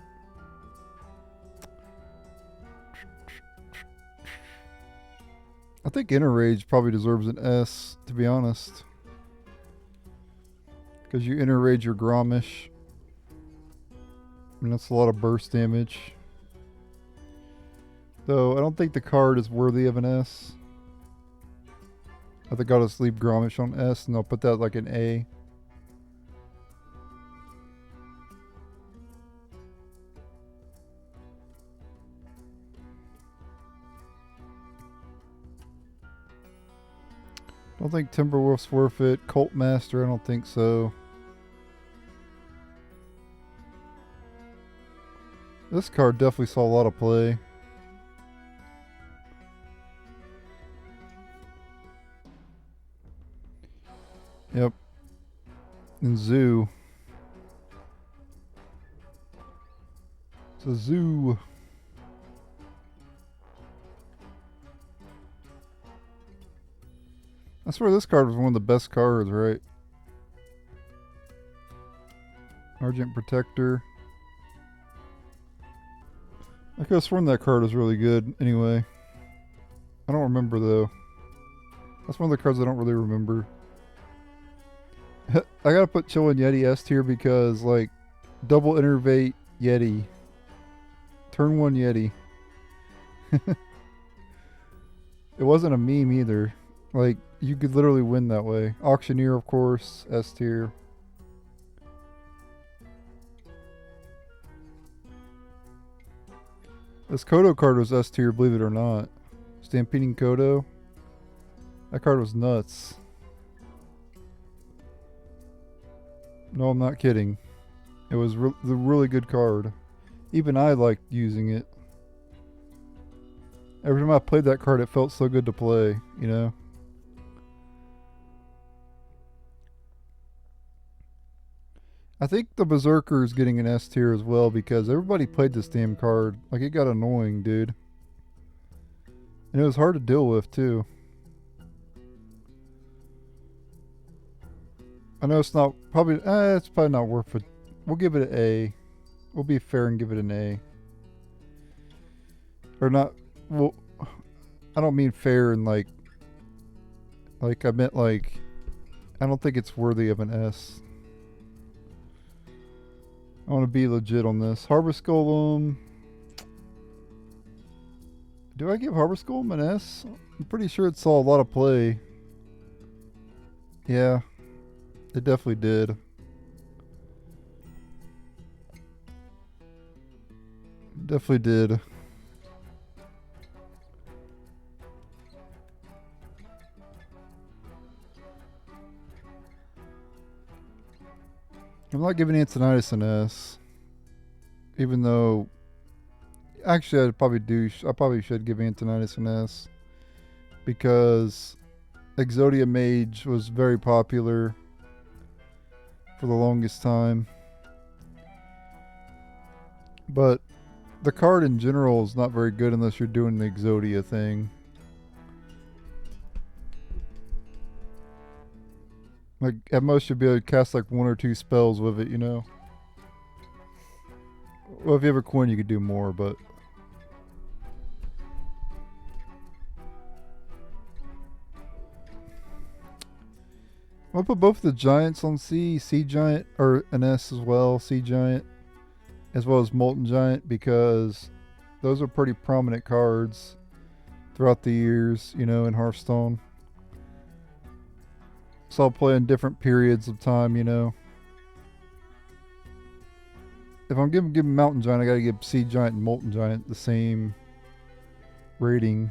I think Inner Rage probably deserves an S, to be honest. Because you Inner Rage your Gromish. I mean, that's a lot of burst damage. Though, I don't think the card is worthy of an S. I think I'll just leave Gromish on S and I'll put that like an A. I don't think Timberwolf's worth it. Cult Master, I don't think so. This card definitely saw a lot of play. Yep. And Zoo. It's a Zoo. I swear this card was one of the best cards, right? Argent Protector. I could have sworn that card was really good anyway. I don't remember though. That's one of the cards I don't really remember. I gotta put Chillin' Yeti S tier because, like, double innervate Yeti. Turn 1 Yeti. It wasn't a meme either. Like, you could literally win that way. Auctioneer, of course, S tier. This Kodo card was S tier, believe it or not. Stampeding Kodo. That card was nuts. No, I'm not kidding. It was the really good card. Even I liked using it. Every time I played that card, it felt so good to play, you know? I think the Berserker is getting an S tier as well because everybody played this damn card. Like, it got annoying, dude. And it was hard to deal with, too. I know it's not it's probably not worth it. We'll give it an A. We'll be fair and give it an A. Or not. Well, I don't mean fair and like I meant like I don't think it's worthy of an S. I want to be legit on this. Harvest Golem. Do I give Harvest Golem an S? I'm pretty sure it saw a lot of play. Yeah, it definitely did. Definitely did. I'm not giving Antonitis an S. Even though... Actually, I probably should give Antonitis an S. Because Exodia Mage was very popular for the longest time. But the card in general is not very good unless you're doing the Exodia thing. Like, at most you'll be able to cast like 1 or 2 spells with it, you know? Well, if you have a coin, you could do more, but... I'll put both the Giants on C. Sea Giant, or an S as well, Sea Giant. As well as Molten Giant, because those are pretty prominent cards throughout the years, you know, in Hearthstone. So I'll play in different periods of time, you know. If I'm giving Mountain Giant, I gotta give Sea Giant and Molten Giant the same rating.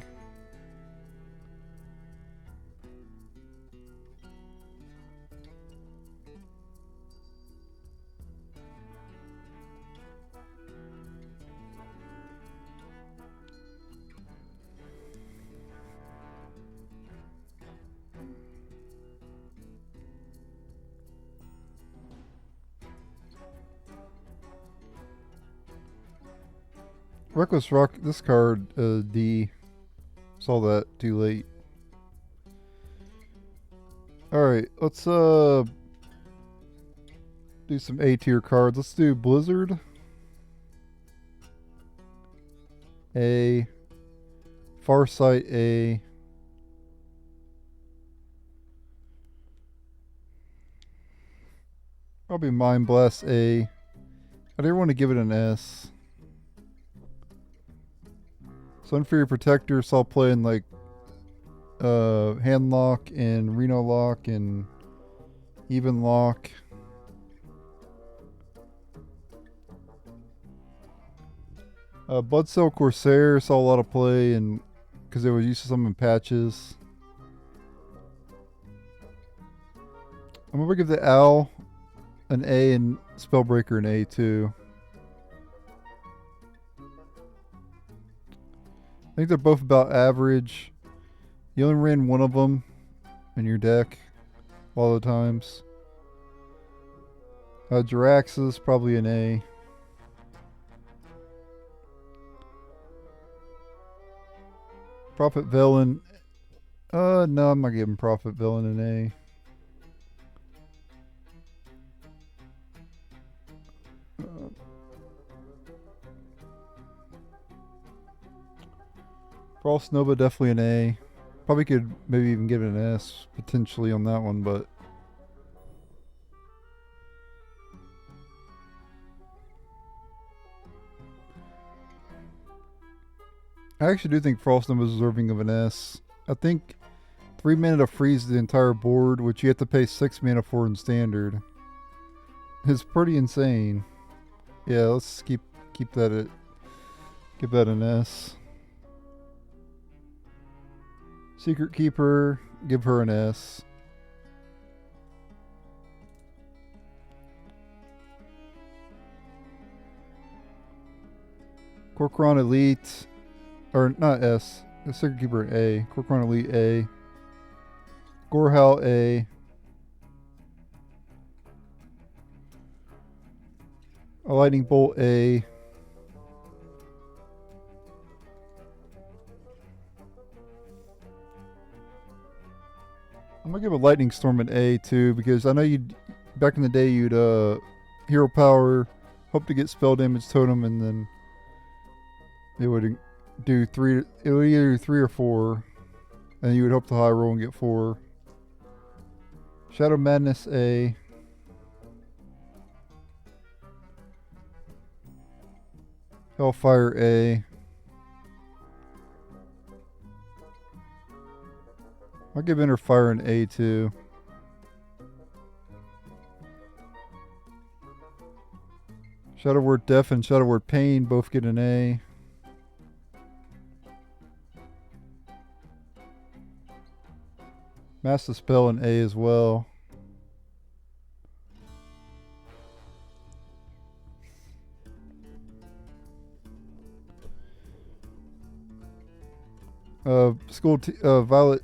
Reckless Rock, this card, D. Saw that too late. Alright, let's do some A tier cards. Let's do Blizzard. A. Farsight A. Probably Mind Blast A. I didn't want to give it an S. Sunfury Protector, so I'll play in like Hand Lock and Reno Lock and Even Lock. Bloodcell Corsair saw a lot of play and because it was used to some in patches. I'm gonna give the Owl an A and Spellbreaker an A too. I think they're both about average. You only ran one of them in your deck a lot of the times. Jiraxis, probably an A. Prophet Villain. No, I'm not giving Prophet Villain an A. Frost Nova, definitely an A. Probably could maybe even give it an S potentially on that one, but I actually do think Frost Nova is deserving of an S. I think 3 mana to freeze the entire board, which you have to pay 6 mana for in standard, is pretty insane. Yeah, let's keep that at, give that an S. Secret Keeper, give her an S. Corcoran Elite, or not S, the Secret Keeper an A. Corcoran Elite A. Gorehowl A. A Lightning Bolt A. I'm gonna give a Lightning Storm an A too, because I know you'd back in the day you'd hero power, hope to get spell damage totem, and then it would do 3. It would either do 3 or 4, and you would hope to high roll and get 4. Shadow Madness A. Hellfire A. I'll give Inner Fire an A too. Shadow Word Death and Shadow Word Pain both get an A. Master Spell an A as well. Violet.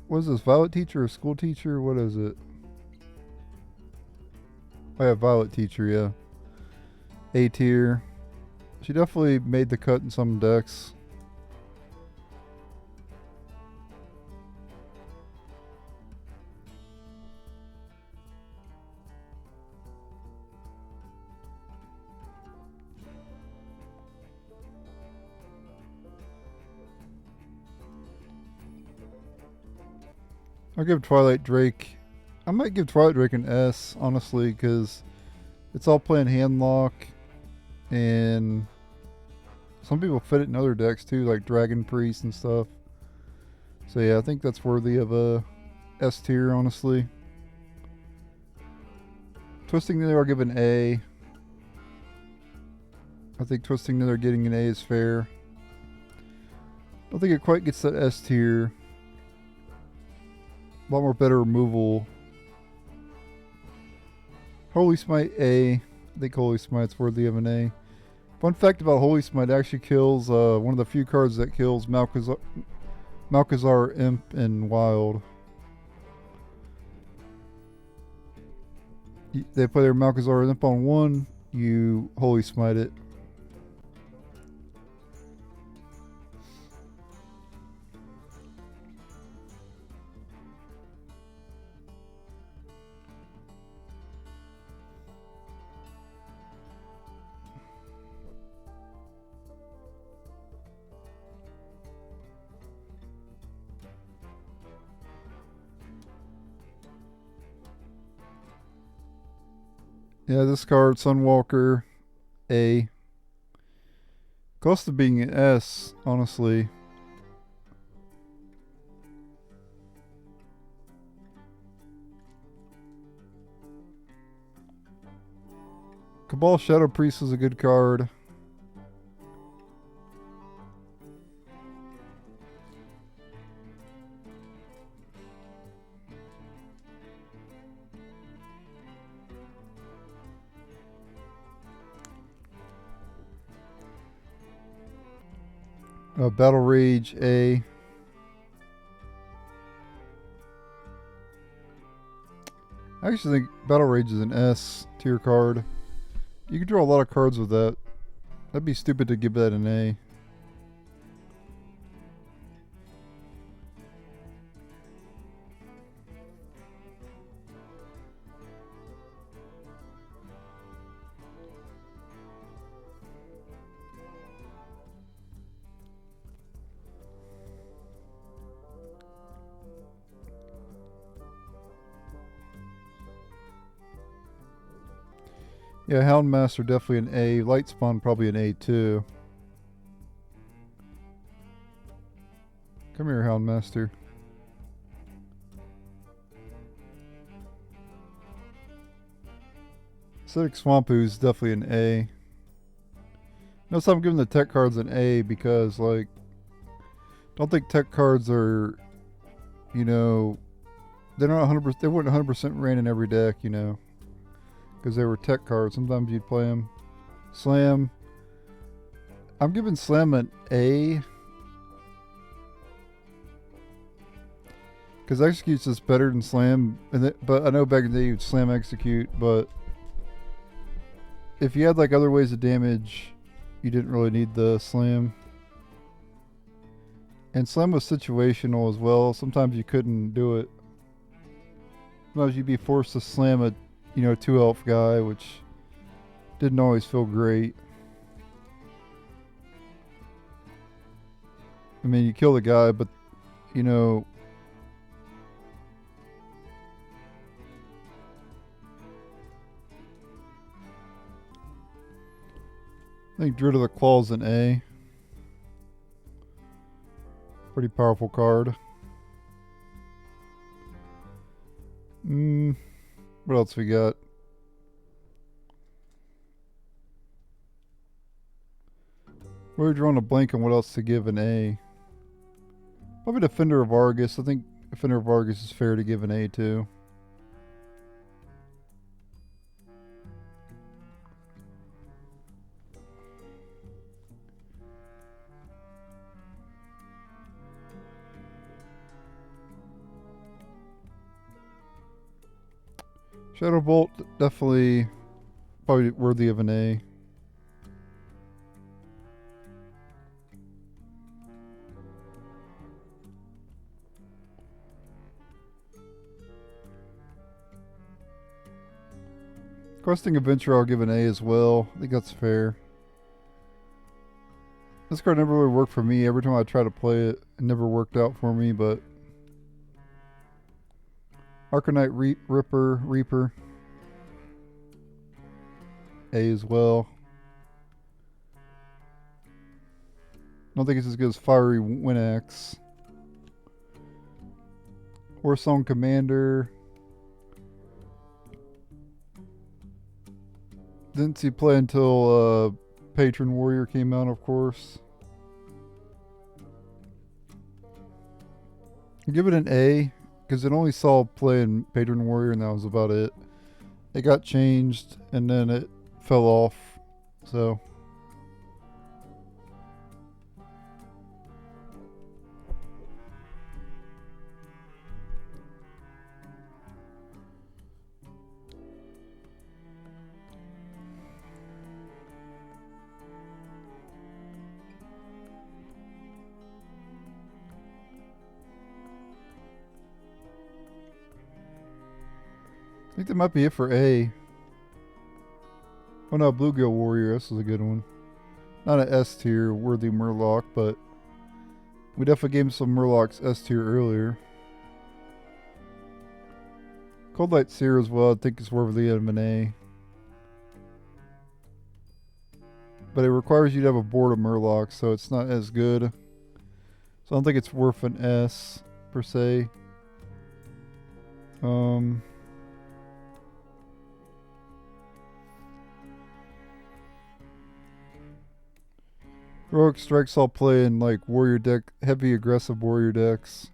What is this? Violet Teacher or School Teacher? What is it? Oh yeah, Violet Teacher, yeah. A tier. She definitely made the cut in some decks. I'll give Twilight Drake. I might give Twilight Drake an S, honestly, because it's all playing Handlock, and some people fit it in other decks too, like Dragon Priest and stuff. So yeah, I think that's worthy of a S tier, honestly. Twisting Nether, I'll give an A. I think Twisting Nether getting an A is fair. I don't think it quite gets that S tier. A lot more better removal. Holy Smite A. I think Holy Smite's worthy of an A. Fun fact about Holy Smite, it actually kills one of the few cards that kills Malchezaar Imp in Wild. They play their Malchezaar Imp on one, you Holy Smite it. Yeah, this card, Sunwalker, A. Close to being an S, honestly. Cabal Shadow Priest is a good card. Battle Rage A. I actually think Battle Rage is an S tier card. You can draw a lot of cards with that. That'd be stupid to give that an A. Yeah, Houndmaster definitely an A. Lightspawn probably an A too. Come here, Houndmaster. Acidic Swampu is definitely an A. Notice I'm giving the tech cards an A because, like, don't think tech cards are, you know, they're not 100%. They weren't 100% ran in every deck, you know, because they were tech cards. Sometimes you'd play them. Slam. I'm giving Slam an A because Execute's is better than Slam, but I know back in the day you'd Slam Execute, but if you had like other ways of damage, you didn't really need the Slam. And Slam was situational as well. Sometimes you couldn't do it. Sometimes you'd be forced to slam a, 2-elf guy, which didn't always feel great. I mean, you kill the guy, but, I think Druid of the Claw's an A. Pretty powerful card. What else we got? We're drawing a blank on what else to give an A. Probably Defender of Argus. I think Defender of Argus is fair to give an A to. Shadow Bolt, definitely probably worthy of an A. Questing Adventure, I'll give an A as well. I think that's fair. This card never really worked for me. Every time I tried to play it, it never worked out for me, but Arcanite Reaper. A as well. I don't think it's as good as Fiery Winx. Warsong Commander. Didn't see play until Patron Warrior came out, of course. I'll give it an A, because it only saw play in Patron Warrior and that was about it. It got changed and then it fell off, so. I think that might be it for A. Oh no, Bluegill Warrior, this is a good one. Not an S tier worthy Murloc, but we definitely gave him some Murlocs S tier earlier. Cold Light Seer as well, I think it's worthy of an A. But it requires you to have a board of Murlocs, so it's not as good. So I don't think it's worth an S per se. Heroic Strikes I'll play in like warrior deck, heavy aggressive warrior decks.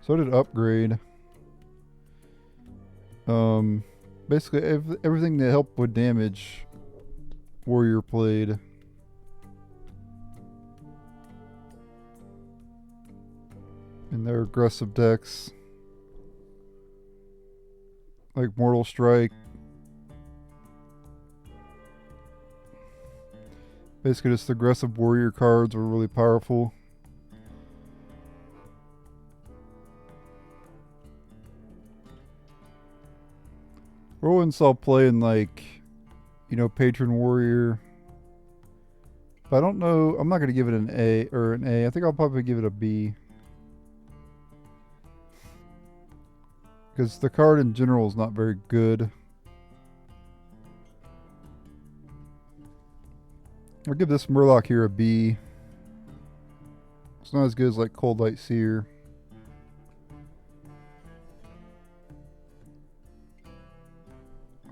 So did Upgrade. Basically everything that helped with damage, warrior played. In their aggressive decks. Like Mortal Strike. Basically just aggressive warrior cards were really powerful. Rowan saw play in like, you know, Patron Warrior. But I don't know, I'm not going to give it an A or an A. I think I'll probably give it a B. Because the card in general is not very good. I'll give this Murloc here a B. It's not as good as like Cold Light Seer.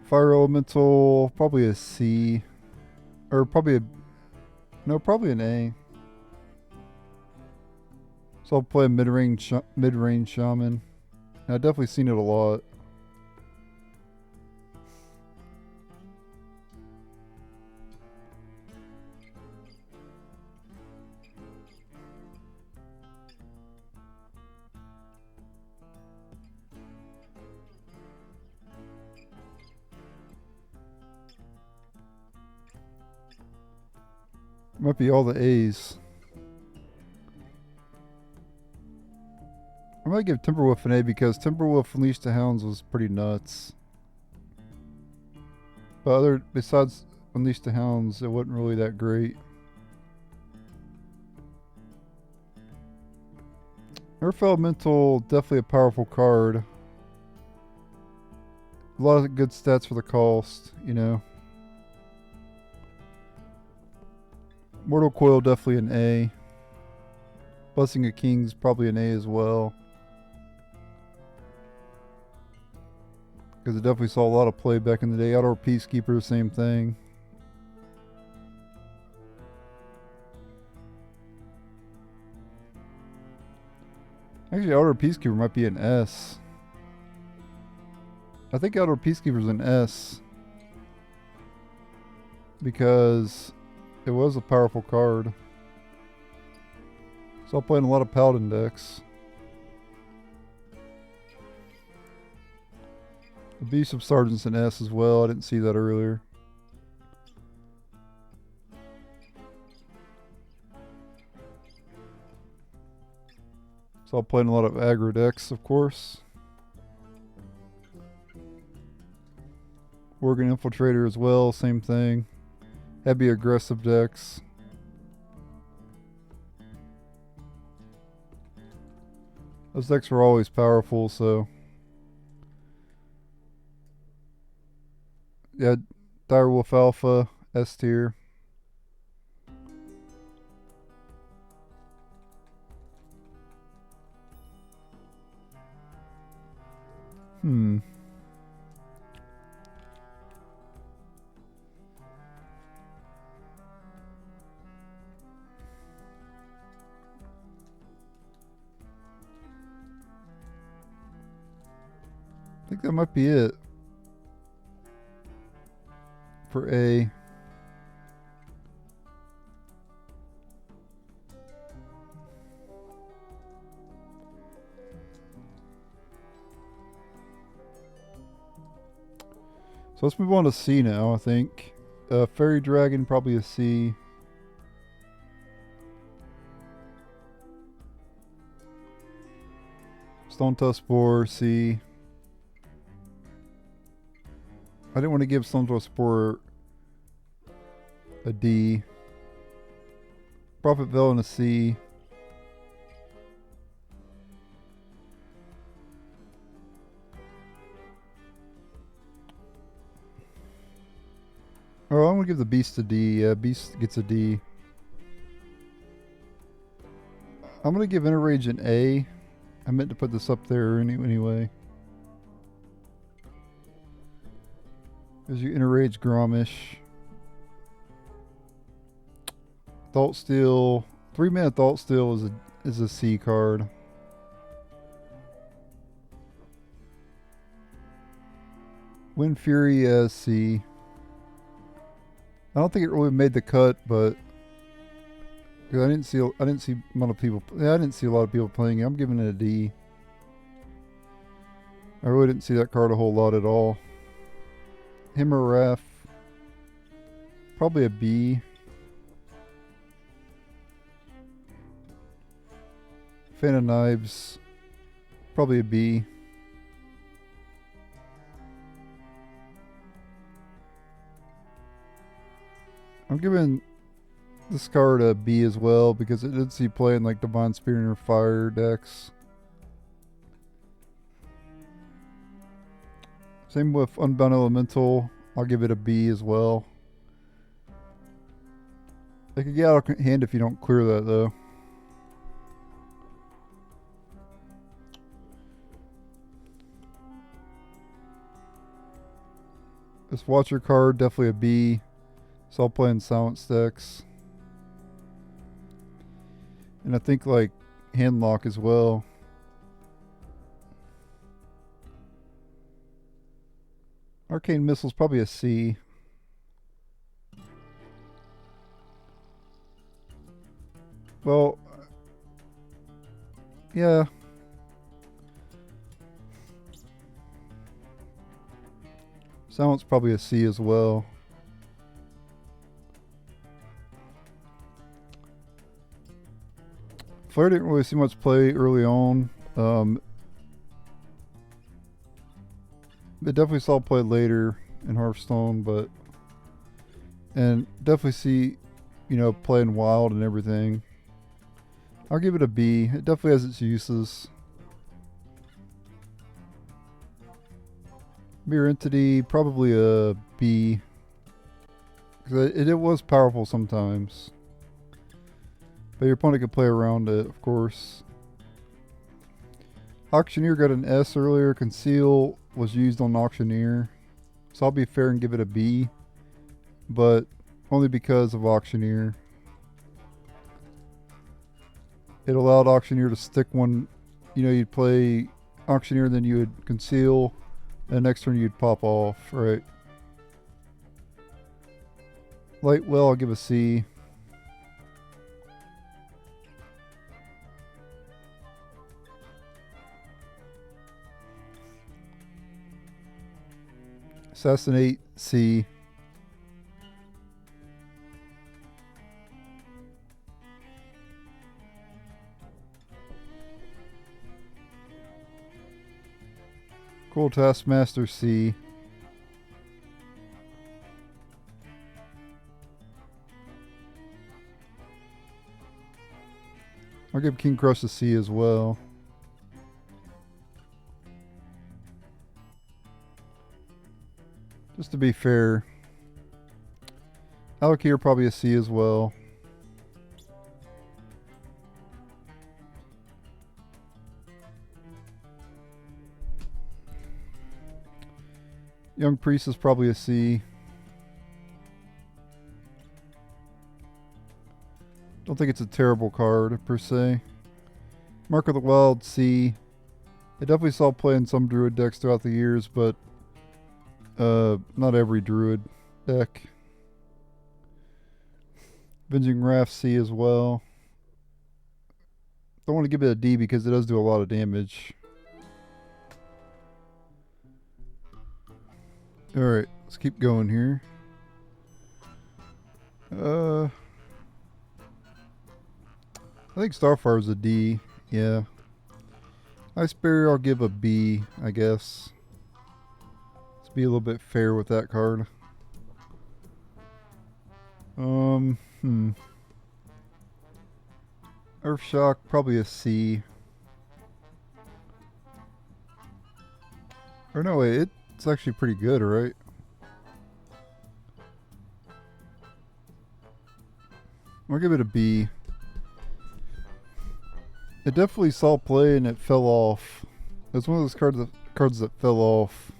Fire Elemental, probably a C. Or probably probably an A. So I'll play a mid-range Shaman. I've definitely seen it a lot. Might be all the A's. I might give Timberwolf an A because Timberwolf Unleashed the Hounds was pretty nuts. But besides Unleashed the Hounds, it wasn't really that great. Earth Elemental, definitely a powerful card. A lot of good stats for the cost, you know. Mortal Coil, definitely an A. Blessing of Kings, probably an A as well. Because it definitely saw a lot of play back in the day. Outdoor Peacekeeper, same thing. Actually, Outdoor Peacekeeper might be an S. I think Outdoor Peacekeeper's an S. Because it was a powerful card. So I'm playing a lot of Paladin decks. The Beast of Sergeant's an S as well. I didn't see that earlier. So I'm playing a lot of aggro decks, of course. Worgen Infiltrator as well, same thing. Heavy aggressive decks. Those decks were always powerful, so. Yeah, Direwolf Alpha, S tier. I think that might be it for A. So let's move on to C now, I think. Fairy Dragon, probably a C. Stone Tusk Spore, C. I didn't want to give Stone Tusk Spore a D. Prophet Villain a C. Oh, I'm going to give the Beast a D. Yeah, Beast gets a D. I'm going to give Interrage an A. I meant to put this up there anyway. There's your Interrage Gromish. Thought Steel. 3-mana Thought Steel is a C card. Wind Fury as C. I don't think it really made the cut, but I didn't see a lot of people. Yeah, I didn't see a lot of people playing it. I'm giving it a D. I really didn't see that card a whole lot at all. Himmeraf, probably a B. Fan of Knives, probably a B. I'm giving this card a B as well because it did see play in like Divine Spirit or Fire decks. Same with Unbound Elemental. I'll give it a B as well. It could get out of hand if you don't clear that though. This Watcher card, definitely a B. So I'll play in Silence decks. And I think like Handlock as well. Arcane Missile's probably a C. Well, yeah. Silence probably a C as well. Flare didn't really see much play early on. It definitely saw play later in Hearthstone, and definitely see, you know, playing Wild and everything. I'll give it a B. It definitely has its uses. Mirror Entity, probably a B. Because it was powerful sometimes. But your opponent could play around it, of course. Auctioneer got an S earlier. Conceal was used on Auctioneer. So I'll be fair and give it a B. But only because of Auctioneer. It allowed Auctioneer to stick one. You know, you'd play Auctioneer, then you would Conceal. And next turn you'd pop off, right? Light Well, I'll give a C. Assassinate, C. Cool Taskmaster, C. I'll give King Crush a C as well. Just to be fair. Alakir probably a C as well. Young Priest is probably a C. Don't think it's a terrible card, per se. Mark of the Wild, C. I definitely saw play in some Druid decks throughout the years, but not every Druid deck. Avenging Wrath, C as well. Don't want to give it a D because it does do a lot of damage. Alright, let's keep going here. I think Starfire is a D. Yeah. Ice Barrier, I'll give a B, I guess. Let's be a little bit fair with that card. Earth Shock, probably a C. Or no, wait, it's actually pretty good, right? I'll give it a B. It definitely saw play and it fell off. It's one of those cards that fell off.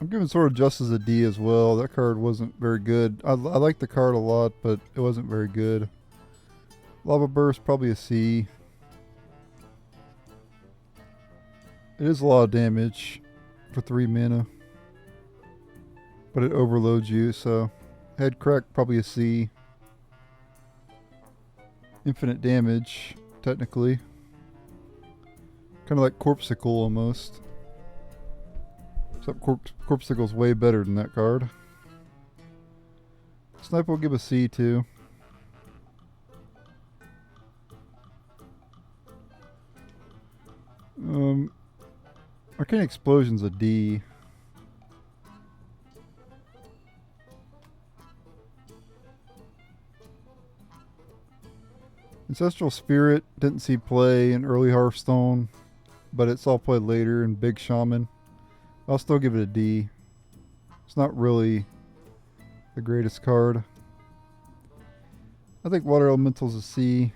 I'm giving Sword of Justice a D as well. That card wasn't very good. I like the card a lot, but it wasn't very good. Lava Burst, probably a C. It is a lot of damage for 3 mana. But it overloads you, so... Head Crack, probably a C. Infinite damage, technically. Kind of like Corpsicle almost. Except Corpsicle's way better than that card. Sniper will give a C too. Arcane Explosion's a D. Ancestral Spirit didn't see play in early Hearthstone, but it saw play later in Big Shaman. I'll still give it a D. It's not really the greatest card. I think Water Elemental's a C.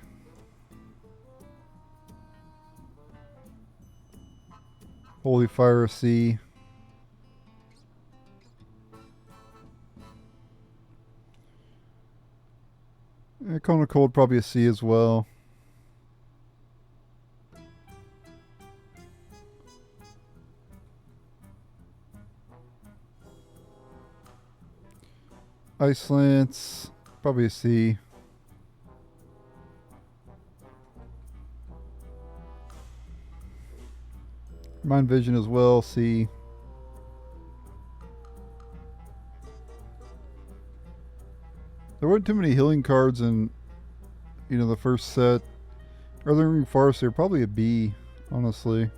Holy Fire a C. Cone of Cold probably a C as well. Ice Lance, probably a C. Mind Vision as well, C. There weren't too many healing cards in, the first set. Early Ring Farseer, probably a B, honestly.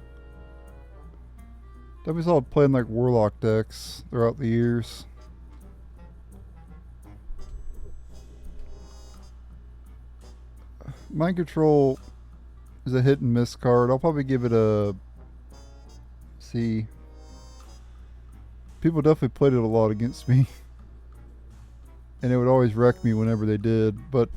Definitely saw it playing like Warlock decks throughout the years. Mind Control is a hit and miss card. I'll probably give it a C. People definitely played it a lot against me. And it would always wreck me whenever they did. But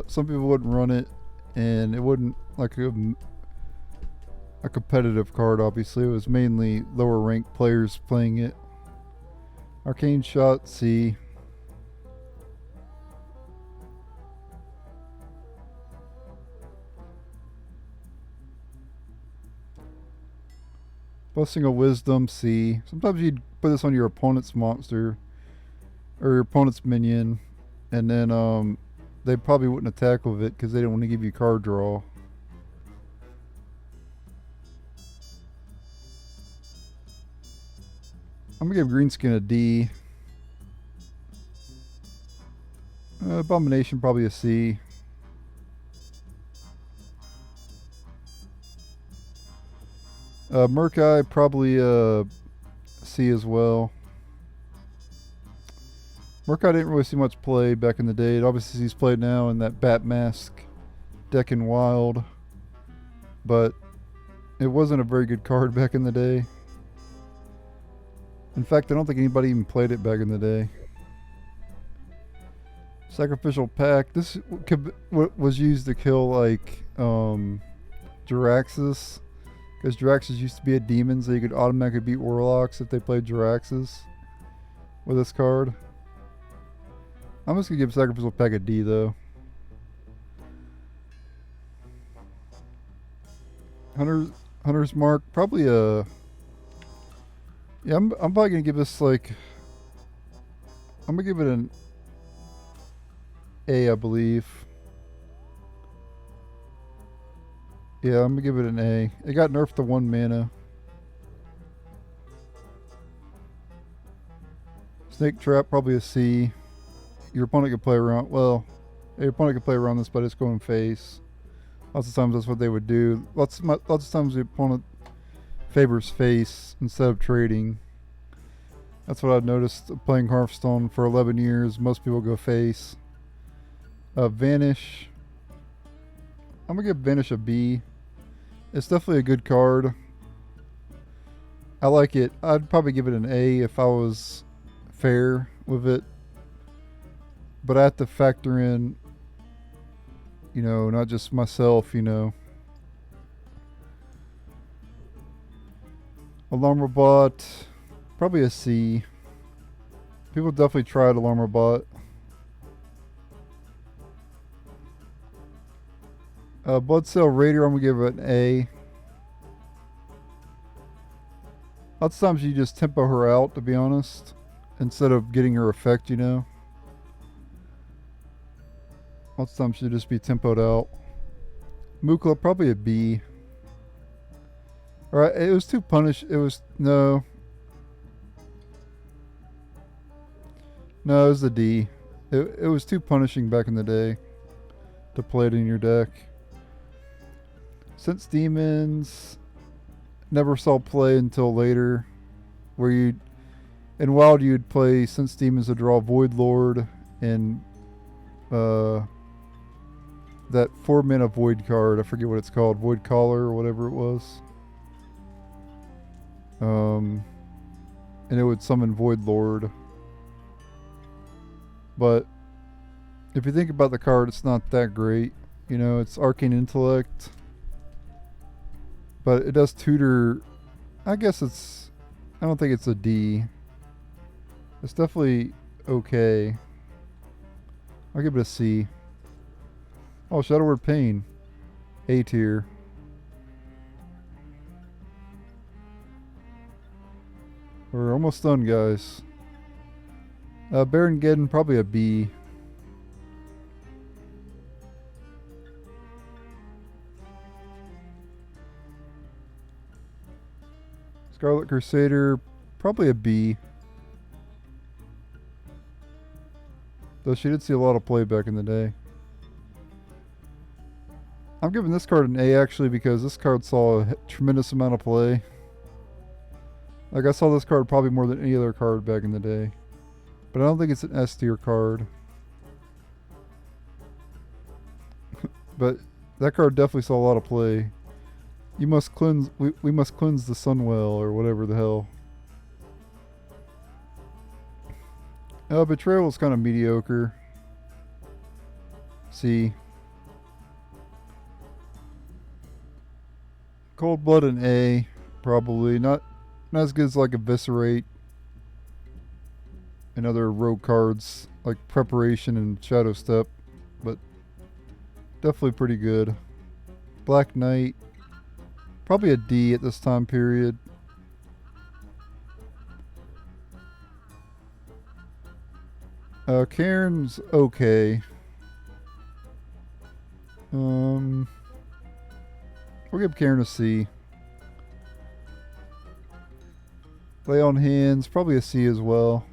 some people wouldn't run it. And it wouldn't like a competitive card, obviously. It was mainly lower ranked players playing it. Arcane Shot, C. Blessing of Wisdom, C. Sometimes you'd put this on your opponent's monster or your opponent's minion, and then they probably wouldn't attack with it because they didn't want to give you card draw. I'm gonna give Greenskin a D. Abomination probably a C. Murkai probably a C as well. Murkai didn't really see much play back in the day. It obviously he's played now in that Bat Mask deck in Wild, but it wasn't a very good card back in the day. In fact, I don't think anybody even played it back in the day. Sacrificial Pact. This was used to kill like Jiraxis. Because Jiraxis used to be a demon, so you could automatically beat Warlocks if they played Jiraxis with this card. I'm just going to give Sacrificial Pact a D, though. Hunter's Mark, probably a... Yeah, I'm probably going to give this, like... I'm going to give it an A, I believe. Yeah, I'm going to give it an A. It got nerfed to 1 mana. Snake Trap, probably a C. Your opponent could play around... Well, your opponent could play around this, but it's going face. Lots of times that's what they would do. Lots of times the opponent favors face instead of trading. That's what I've noticed playing Hearthstone for 11 years. Most people go face. Vanish. I'm going to give Vanish a B. It's definitely a good card. I like it. I'd probably give it an A if I was fair with it. But I have to factor in, you know, not just myself, you know. Alarm Robot, probably a C. People definitely tried Alarm Robot. Bloodsail Raider, I'm going to give it an A. Lots of times you just tempo her out, to be honest, instead of getting her effect, you know. Lots of times she'll just be tempoed out. Mukla, probably a B. Alright, it was too punish. It was, no. No, it was a D. It was too punishing back in the day to play it in your deck. Sense Demons, never saw play until later, where you, in Wild you'd play Sense Demons to draw Void Lord and that 4-mana Void card. I forget what it's called, Void Caller or whatever it was. And it would summon Void Lord. But if you think about the card, it's not that great. You know, it's Arcane Intellect. But it does tutor. I guess it's... I don't think it's a D. It's definitely okay. I'll give it a C. Oh, Shadow Word Pain. A tier. We're almost done, guys. Baron Geddon, probably a B. Scarlet Crusader, probably a B. Though she did see a lot of play back in the day. I'm giving this card an A actually because this card saw a tremendous amount of play. Like I saw this card probably more than any other card back in the day. But I don't think it's an S tier card. but that card definitely saw a lot of play. You must cleanse. We must cleanse the Sunwell or whatever the hell. Betrayal was kind of mediocre. C. Cold Blood and A, probably not as good as like Eviscerate and other rogue cards like Preparation and Shadow Step, but definitely pretty good. Black Knight, probably a D at this time period. Karen's okay. We'll give Karen a C. Lay on Hands, probably a C as well.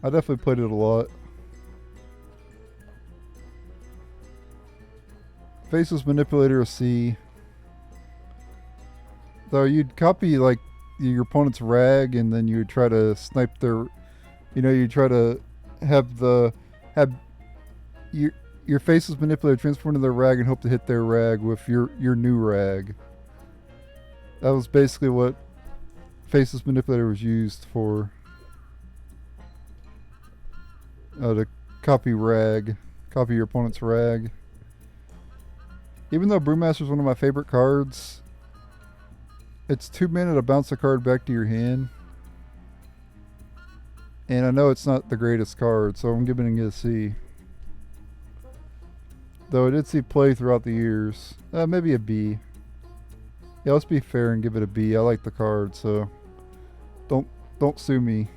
I definitely played it a lot. Faceless Manipulator, a C. Though you'd copy like your opponent's rag and then you would try to snipe their, you try to have your Faceless Manipulator transform into their rag and hope to hit their rag with your new rag. That was basically what Faceless Manipulator was used for. To copy your opponent's rag. Even though Brewmaster is one of my favorite cards, it's 2 mana to bounce a card back to your hand. And I know it's not the greatest card, so I'm giving it a C. Though I did see play throughout the years. Maybe a B. Yeah, let's be fair and give it a B. I like the card, so don't sue me.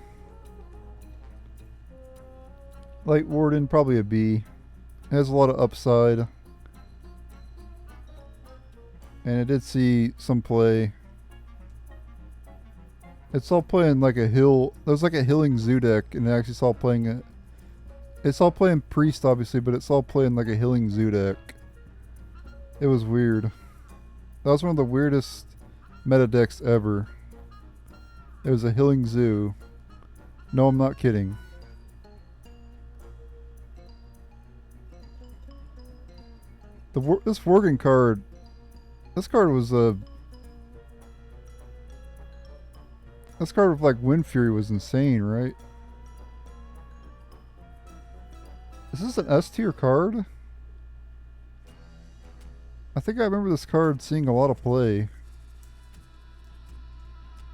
Light Warden, probably a B. It has a lot of upside. And it did see some play. It saw playing like a hill. There was like a healing zoo deck, and it actually saw playing it. It saw playing Priest, obviously, but it saw playing like a healing zoo deck. It was weird. That was one of the weirdest meta decks ever. It was a healing zoo. No, I'm not kidding. This Worgen card. This card was a. This card with like Wind Fury was insane, right? Is this an S tier card? I think I remember this card seeing a lot of play.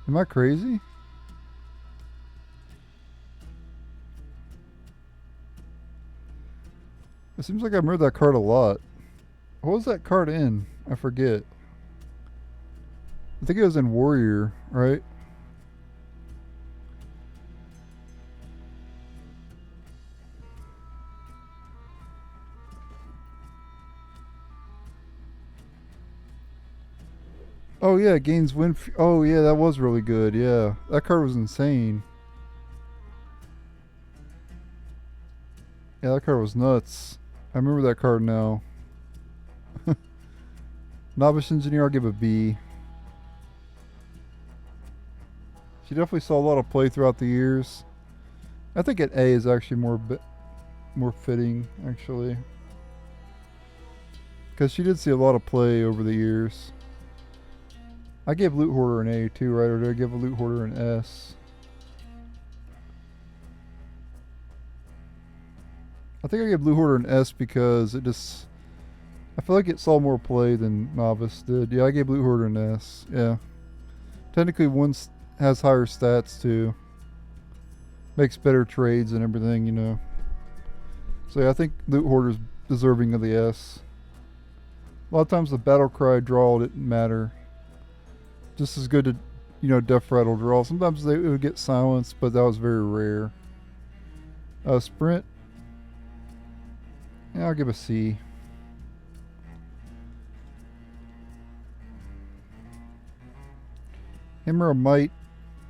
Am I crazy? It seems like I remember that card a lot. What was that card in? I forget. I think it was in Warrior, right? Oh yeah, it gains wind. Oh yeah, that was really good. Yeah, that card was insane. Yeah, that card was nuts. I remember that card now. Novice Engineer, I'll give a B. She definitely saw a lot of play throughout the years. I think an A is actually more fitting, actually. Because she did see a lot of play over the years. I gave Loot Hoarder an A too, right? Or did I give a Loot Hoarder an S? I think I gave Loot Hoarder an S because it just... I feel like it saw more play than Novice did. Yeah, I gave Loot Hoarder an S. Yeah. Technically, one has higher stats too. Makes better trades and everything, you know. So yeah, I think Loot Hoarder's deserving of the S. A lot of times the Battle Cry draw didn't matter. Just as good to, Death Rattle draw. Sometimes it would get silenced, but that was very rare. Sprint. Yeah, I'll give a C. Hammer of Might.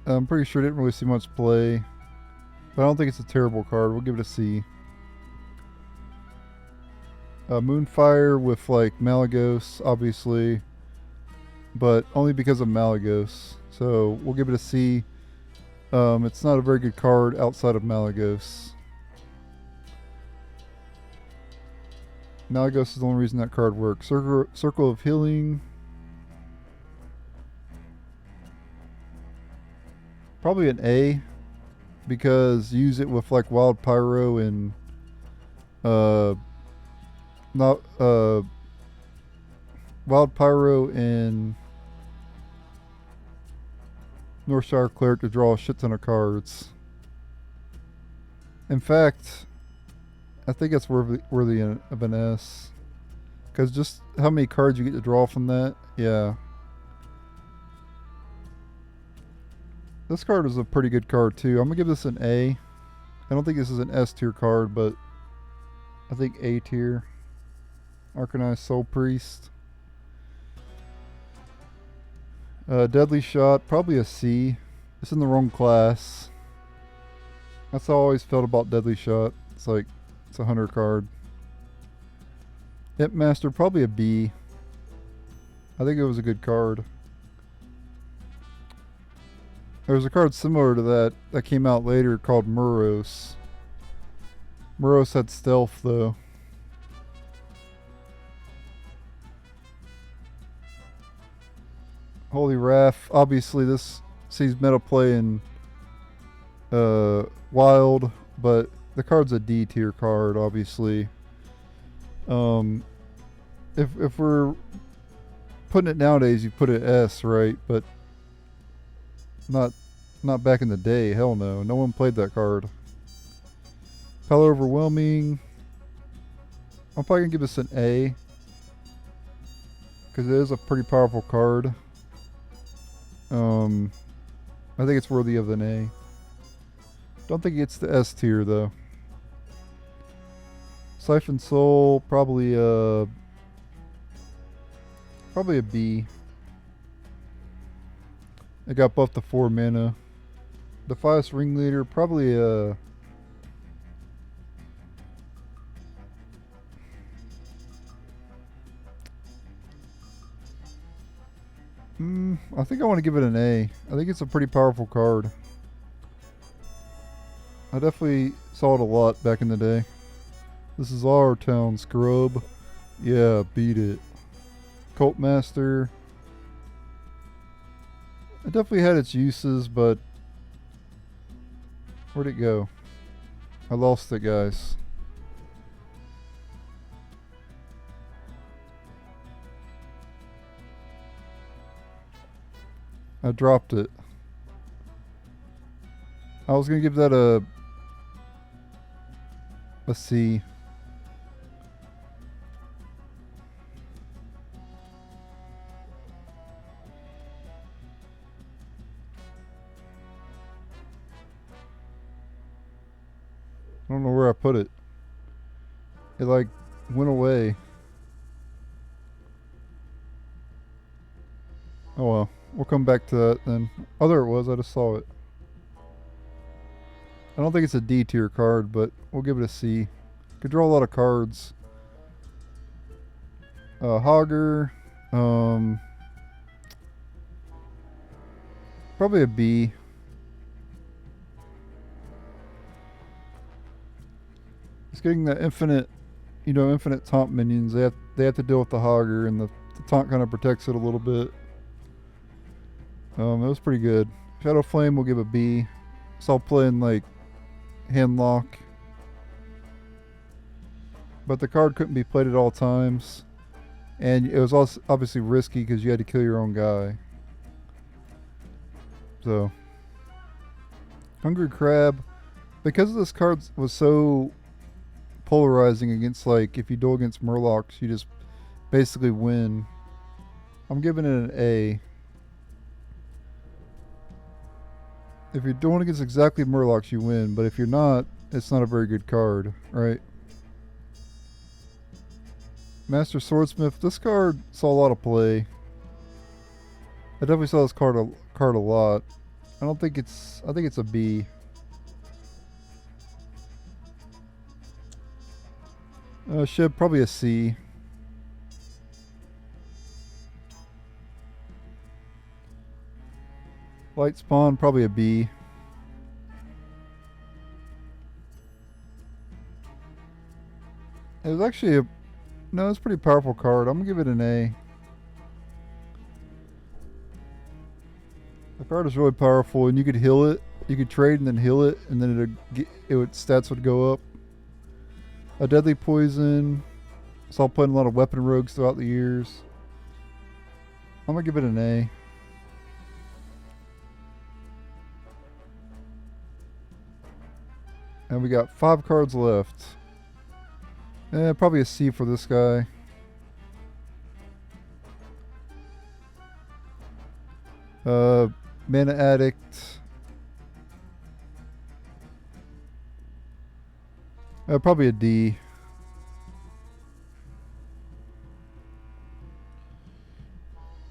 I'm pretty sure it didn't really see much play. But I don't think it's a terrible card. We'll give it a C. Moonfire with like Malagos, obviously. But only because of Malagos. So we'll give it a C. It's not a very good card outside of Malagos. Malygos is the only reason that card works. Circle of Healing. Probably an A, because use it with like Wild Pyro and not Wild Pyro and Northshire Cleric to draw a shit ton of cards. In fact, I think it's worthy of an S. Because just how many cards you get to draw from that, yeah. This card is a pretty good card too. I'm going to give this an A. I don't think this is an S tier card, but I think A tier. Arcanized Soul Priest. Deadly Shot, probably a C. It's in the wrong class. That's how I always felt about Deadly Shot. It's like, it's a hunter card. Imp Master, probably a B. I think it was a good card. There was a card similar to that came out later called Muros. Muros had stealth though. Holy Wrath. Obviously this sees meta play in Wild, but the card's a D tier card, obviously. If we're putting it nowadays, you put it S, right? But not back in the day. Hell no. No one played that card. Power Overwhelming. I'm probably gonna give this an A, because it is a pretty powerful card. I think it's worthy of an A. Don't think it's the S tier though. Siphon Soul, probably a B. It got buffed to 4 mana. Defias Ringleader, probably a I think I want to give it an A. I think it's a pretty powerful card. I definitely saw it a lot back in the day. This is our town, scrub. Yeah, beat it. Cult Master. It definitely had its uses, but where'd it go? I lost it, guys. I dropped it. I was gonna give that a C. I don't know where I put it. It like went away. Oh well. We'll come back to that then. Oh, there it was. I just saw it. I don't think it's a D tier card, but we'll give it a C. Could draw a lot of cards. Hogger. Probably a B. It's getting that infinite, infinite taunt minions. They have to deal with the Hogger, and the taunt kind of protects it a little bit. It was pretty good. Shadow Flame will give a B. Saw playing like Handlock. But the card couldn't be played at all times. And it was also obviously risky because you had to kill your own guy. So. Hungry Crab. Because this card was so polarizing against, like, if you duel against Murlocs, you just basically win. I'm giving it an A. If you're doing against exactly Murlocs, you win. But if you're not, it's not a very good card, right? Master Swordsmith. This card saw a lot of play. I definitely saw this card a lot. I think it's a B. Shib, probably a C. Light Spawn, probably a B. It was actually No, it's a pretty powerful card. I'm gonna give it an A. The card is really powerful, and you could heal it. You could trade and then heal it, and then stats would go up. A deadly poison. So I'll play a lot of weapon rogues throughout the years. I'm gonna give it an A. And we got 5 cards left. Probably a C for this guy. Mana Addict. Probably a D.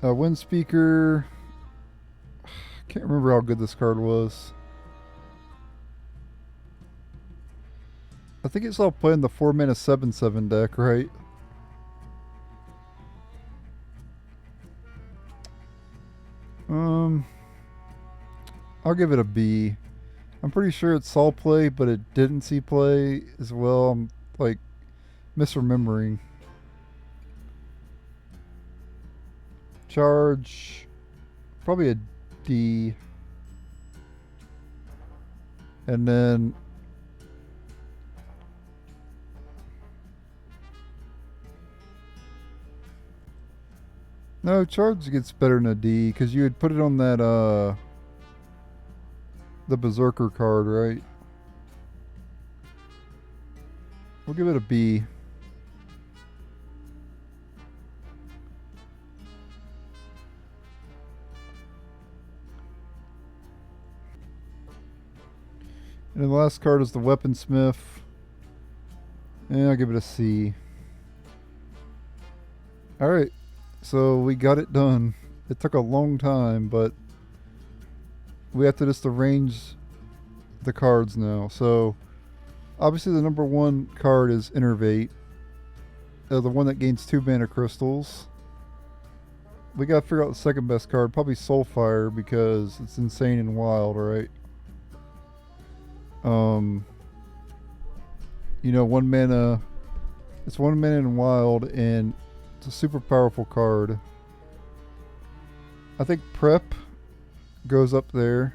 Wind Speaker. Can't remember how good this card was. I think it's all playing the 4 mana 7/7 deck, right? I'll give it a B. I'm pretty sure it saw play, but it didn't see play as well. I'm like misremembering. Charge, probably a D. And then no, charge gets better than a D because you would put it on that the Berserker card, right? We'll give it a B. And the last card is the Weaponsmith. And I'll give it a C. Alright, so we got it done. It took a long time, but we have to just arrange the cards now. So, obviously the number 1 card is Innervate. The one that gains 2 mana crystals. We gotta figure out the second best card, probably Soulfire, because it's insane and wild, right? You know, 1 mana. It's 1 mana and wild, and it's a super powerful card. I think Prep goes up there.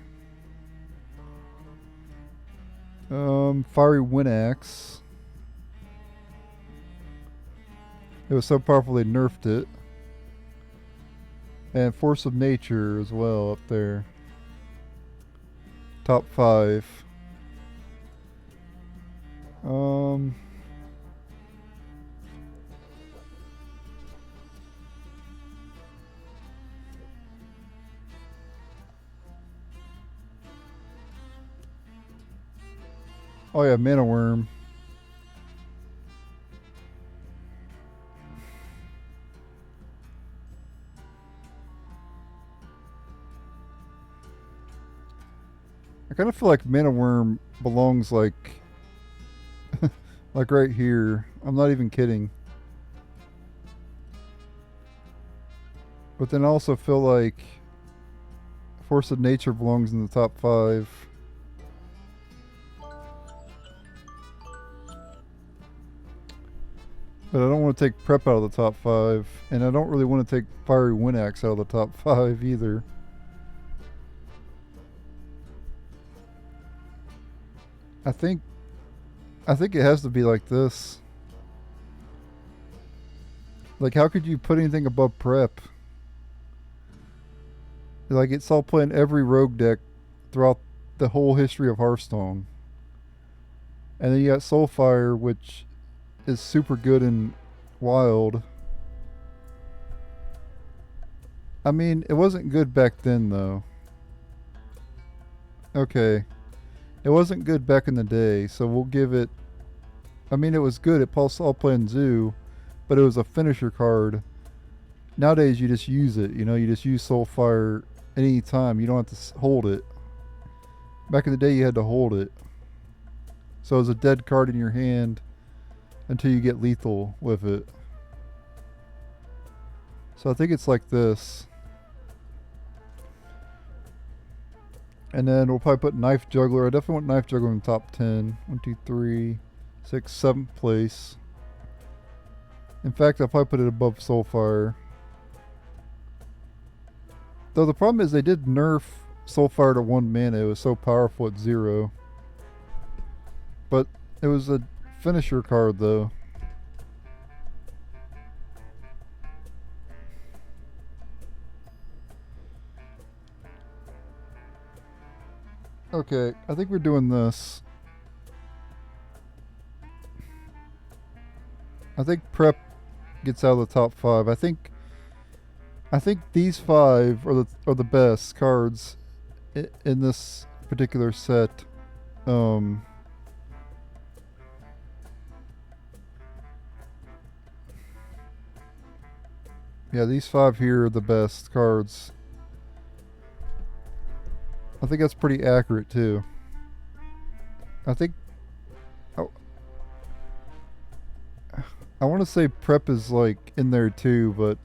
Fiery Windaxe. It was so powerful they nerfed it. And Force of Nature as well up there. Top 5. Oh yeah, Mana Worm. I kind of feel like Mana Worm belongs like like right here. I'm not even kidding. But then I also feel like Force of Nature belongs in the top 5. But I don't want to take Prep out of the top 5. And I don't really want to take Fiery Windaxe out of the top 5 either. I think it has to be like this. Like, how could you put anything above Prep? Like, it's all playing every rogue deck throughout the whole history of Hearthstone. And then you got Soulfire, which is super good and wild. I mean, it wasn't good back then, though. Okay. It wasn't good back in the day, so we'll give it... I mean, it was good at Pulse All Play and Zoo, but it was a finisher card. Nowadays, you just use it. You know, you just use Soulfire any time. You don't have to hold it. Back in the day, you had to hold it. So it was a dead card in your hand until you get lethal with it. So I think it's like this. And then we'll probably put Knife Juggler. I definitely want Knife Juggler in the top 10. 1, 2, 3, 6, 7th place. In fact, I'll probably put it above Soulfire. Though the problem is they did nerf Soulfire to 1 mana. It was so powerful at 0. But it was a finisher card though. Okay, I think we're doing this. I think Prep gets out of the top 5. I think these 5 are the best cards in this particular set. Yeah, these 5 here are the best cards. I think that's pretty accurate too. I think I want to say Prep is like in there too, but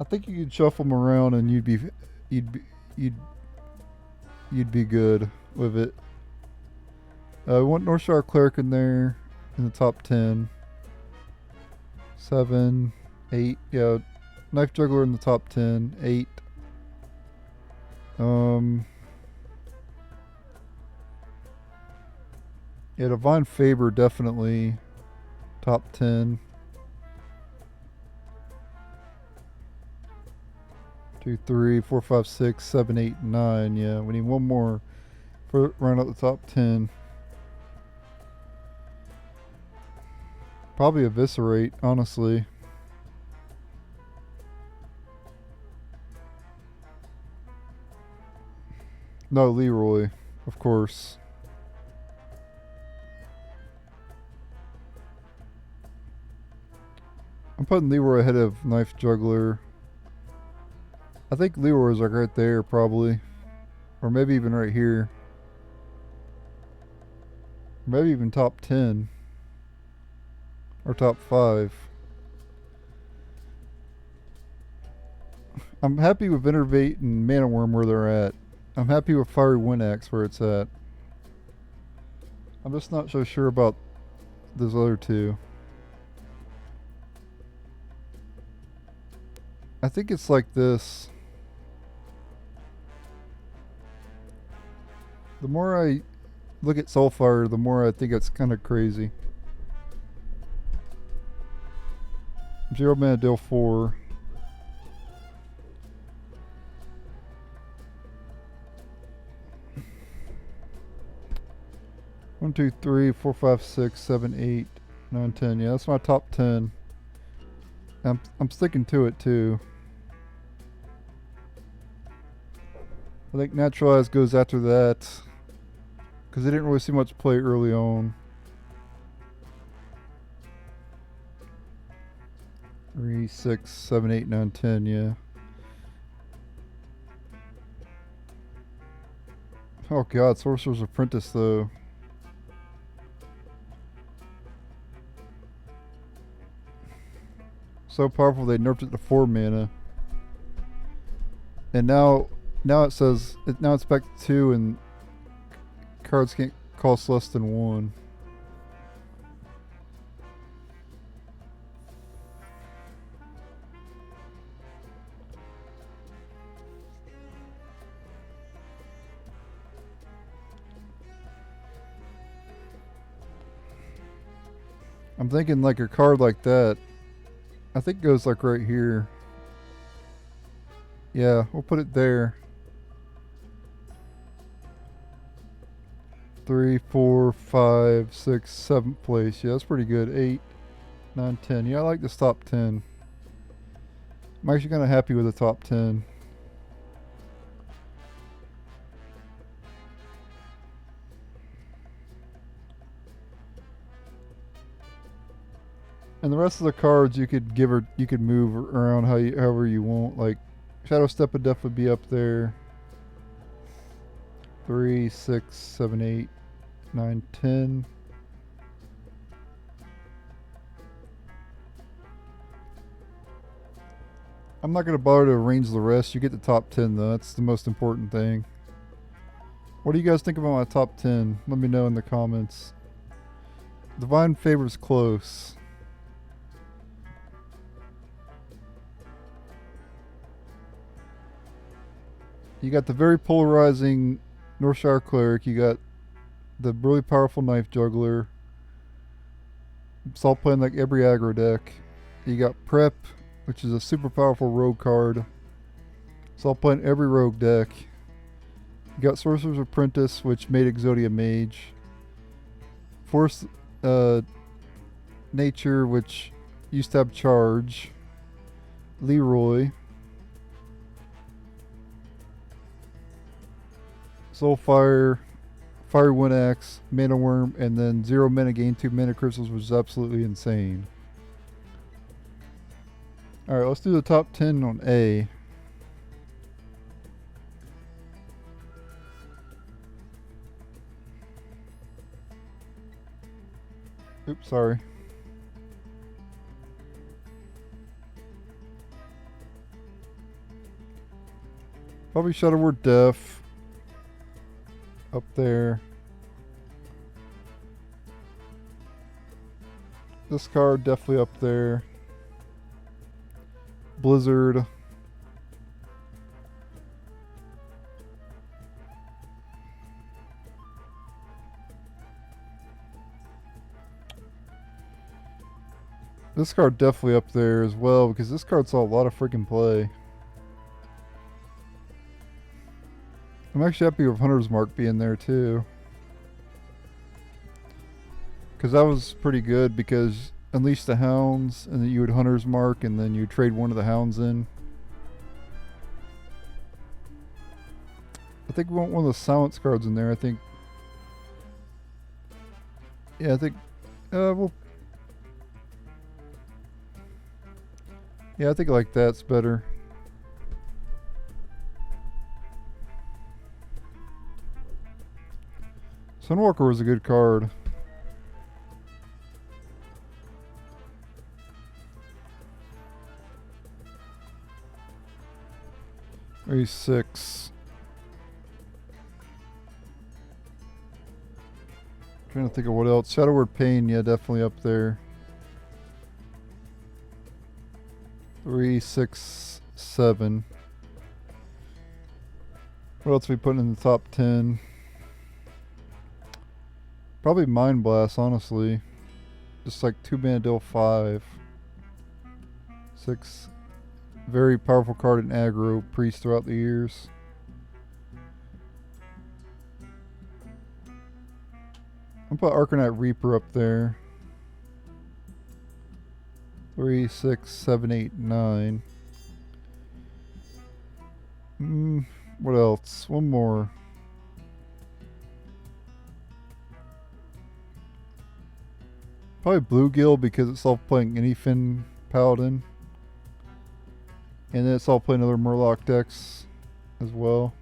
I think you could shuffle them around and you'd be good with it. We want Northshire Cleric in there in the top 10. 7, 8, yeah. Knife Juggler in the top 10. 8. Yeah, Divine Favor definitely top 10. 2, 3, 4, 5, 6, 7, 8, 9. Yeah, we need one more for round out the top 10. Probably Eviscerate, honestly. No, Leroy, of course. I'm putting Leroy ahead of Knife Juggler. I think Leroy's like right there, probably. Or maybe even right here. Maybe even top 10. Or top 5. I'm happy with Innervate and Mana Worm where they're at. I'm happy with Fiery Wind Axe where it's at. I'm just not so sure about those other two. I think it's like this. The more I look at Soulfire, the more I think it's kind of crazy. 0 mana deal 4. One, 2, 3, 4, 5, 6, 7, 8, 9, 10. Yeah, that's my top 10. I'm sticking to it too. I think Naturalize goes after that because they didn't really see much play early on. 3, 6, 7, 8, 9, 10. Yeah. Oh god, Sorcerer's Apprentice though. So powerful they nerfed it to 4 mana. And now it says now it's back to 2 and cards can't cost less than 1. I'm thinking like a card like that, I think goes like right here. Yeah, we'll put it there. 3, 4, 5, 6, 7th place. Yeah, that's pretty good. 8, 9, 10. Yeah, I like this top 10. I'm actually kind of happy with the top 10. And the rest of the cards you could move around however you want. Like Shadow Step of Death would be up there. 3, 6, 7, 8, 9, 10. I'm not going to bother to arrange the rest. You get the top 10 though. That's the most important thing. What do you guys think about my top 10? Let me know in the comments. Divine Favor's close. You got the very polarizing Northshire Cleric. You got the really powerful Knife Juggler. It's all playing like every aggro deck. You got Prep, which is a super powerful rogue card. It's all playing every rogue deck. You got Sorcerer's Apprentice, which made Exodia Mage. Force Nature, which used to have Charge. Leroy. Soulfire, Fire Wind Axe, Mana Worm, and then 0 mana gain 2 mana crystals, which is absolutely insane. Alright, let's do the top 10 on A. Oops, sorry. Probably Shadow Word Death. Up there. This card definitely up there. Blizzard. This card definitely up there as well because this card saw a lot of freaking play. I'm actually happy with Hunter's Mark being there too. Because that was pretty good because Unleash the Hounds and then you would Hunter's Mark and then you trade one of the Hounds in. I think we want one of the Silence cards in there. I think. Yeah, I think. Well. Yeah, I think like that's better. Sunwalker was a good card. Maybe 6. Trying to think of what else. Shadow Word Pain, yeah, definitely up there. 3, 6, 7. What else are we putting in the top 10? Probably Mind Blast, honestly. Just like 2 mana deal 5. 6. Very powerful card in aggro priest throughout the years. I'll put Arcanite Reaper up there. 3, 6, 7, 8, 9. What else? One more. Probably Bluegill because it's all playing Anyfin Paladin. And then it's all playing other Murloc decks as well.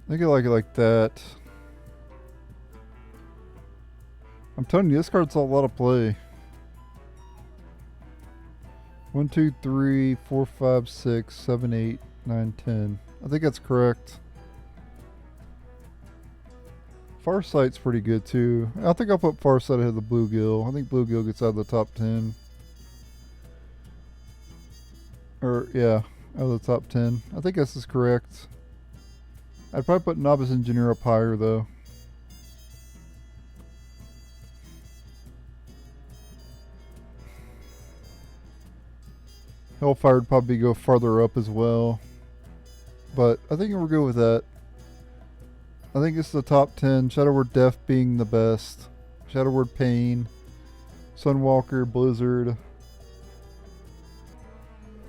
I think I like it like that. I'm telling you, this card saw a lot of play. 1, 2, 3, 4, 5, 6, 7, 8, 9, 10. I think that's correct. Farsight's pretty good too. I think I'll put Farsight ahead of the Bluegill. I think Bluegill gets out of the top 10. Or, yeah, out of the top 10. I think this is correct. I'd probably put Novice Engineer up higher though. Hellfire would probably go farther up as well. But I think we're good with that. I think it's the top 10. Shadow Word Death being the best. Shadow Word Pain. Sunwalker, Blizzard.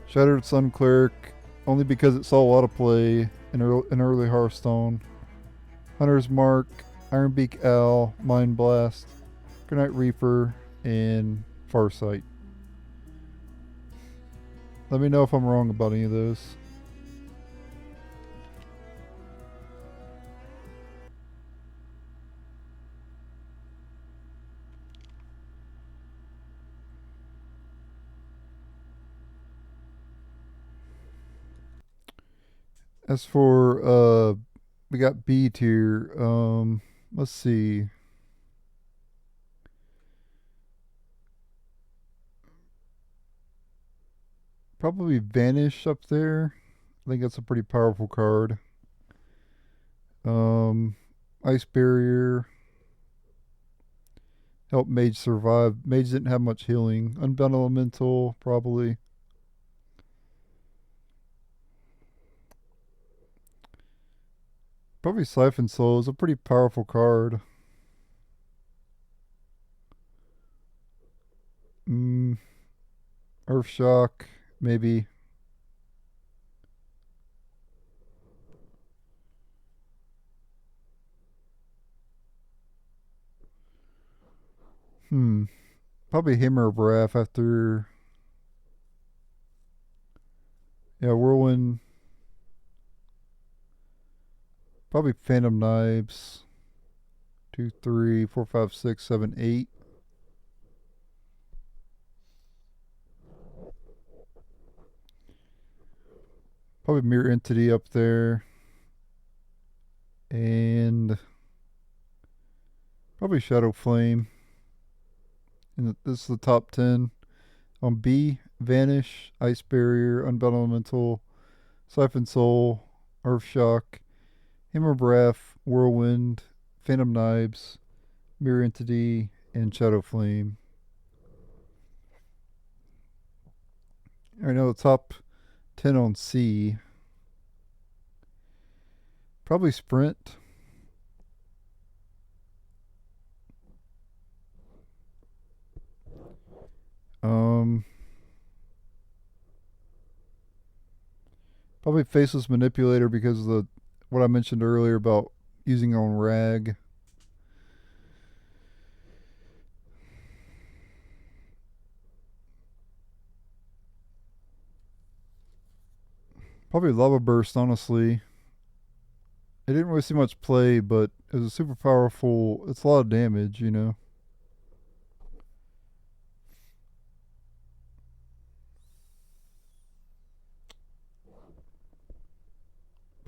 Shattered Sun Cleric. Only because it saw a lot of play in early Hearthstone. Hunter's Mark. Ironbeak Owl. Mind Blast. Granite Reaper. And Farsight. Let me know if I'm wrong about any of those. As for we got B tier. Let's see. Probably Vanish up there. I think that's a pretty powerful card. Um, Ice Barrier. Help Mage survive. Mage didn't have much healing. Unbound Elemental, probably. Probably Siphon Soul is a pretty powerful card. Mm, Earth Shock, maybe. Hmm. Probably Hammer of Wrath after. Yeah, Whirlwind. Probably Phantom Knives. 2, 3, 4, 5, 6, 7, 8. Probably Mirror Entity up there. And probably Shadow Flame. And this is the top 10. On B, Vanish, Ice Barrier, Unbound Elemental, Siphon Soul, Earth Shock, Hammer Breath, Whirlwind, Phantom Knives, Mirror Entity, and Shadow Flame. I know the top 10 on C. Probably Sprint. Um, Probably Faceless Manipulator because of the what I mentioned earlier about using on Rag. Probably Lava Burst, honestly. It didn't really see much play, but it was a super powerful. It's a lot of damage, you know.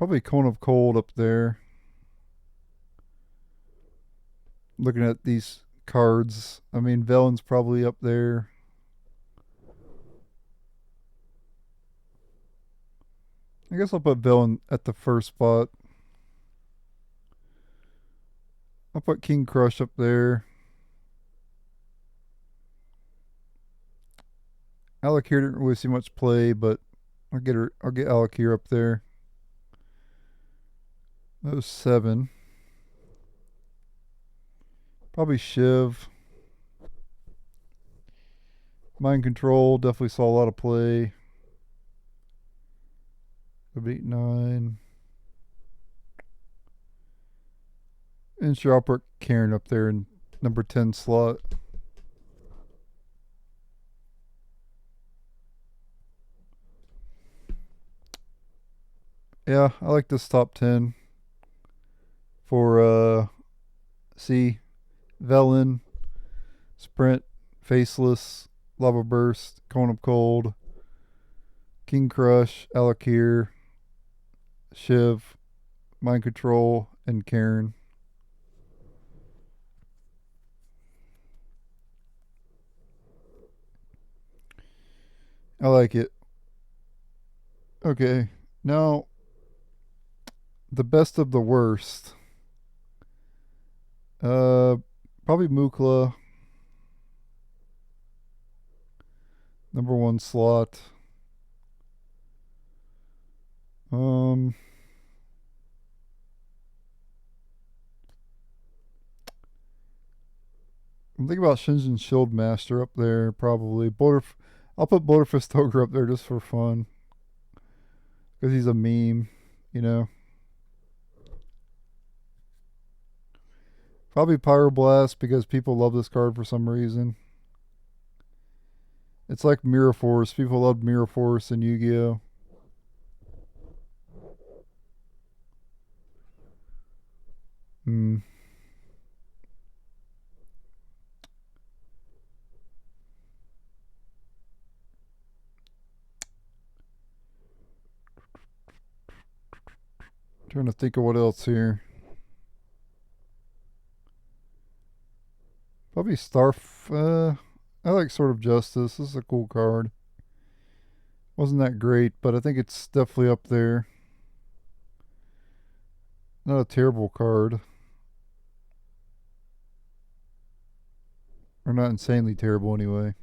Probably Cone of Cold up there. Looking at these cards, I mean, Velen's probably up there. I guess I'll put Velen at the first spot. I'll put King Crush up there. Alakir didn't really see much play, but I'll get Alakir up there. That was 7. Probably Shiv. Mind Control definitely saw a lot of play. 8, 9. And sure, I'll put Karen up there in number 10 slot. Yeah, I like this top 10 for C, Velen, Sprint, Faceless, Lava Burst, Cone of Cold, King Crush, Alakir, Shiv, Mind Control, and Karen. I like it. Okay, now the best of the worst. Uh, Probably Mukla, number 1 slot. Um, I'm thinking about Shinjin Shield Master up there, probably. I'll put Boulderfist Ogre up there just for fun. Because he's a meme, you know. Probably Pyroblast because people love this card for some reason. It's like Mirror Force. People love Mirror Force and Yu-Gi-Oh! Hmm. Trying to think of what else here. Probably I like Sword of Justice. This is a cool card. Wasn't that great, but I think it's definitely up there. Not a terrible card. Or not insanely terrible anyway.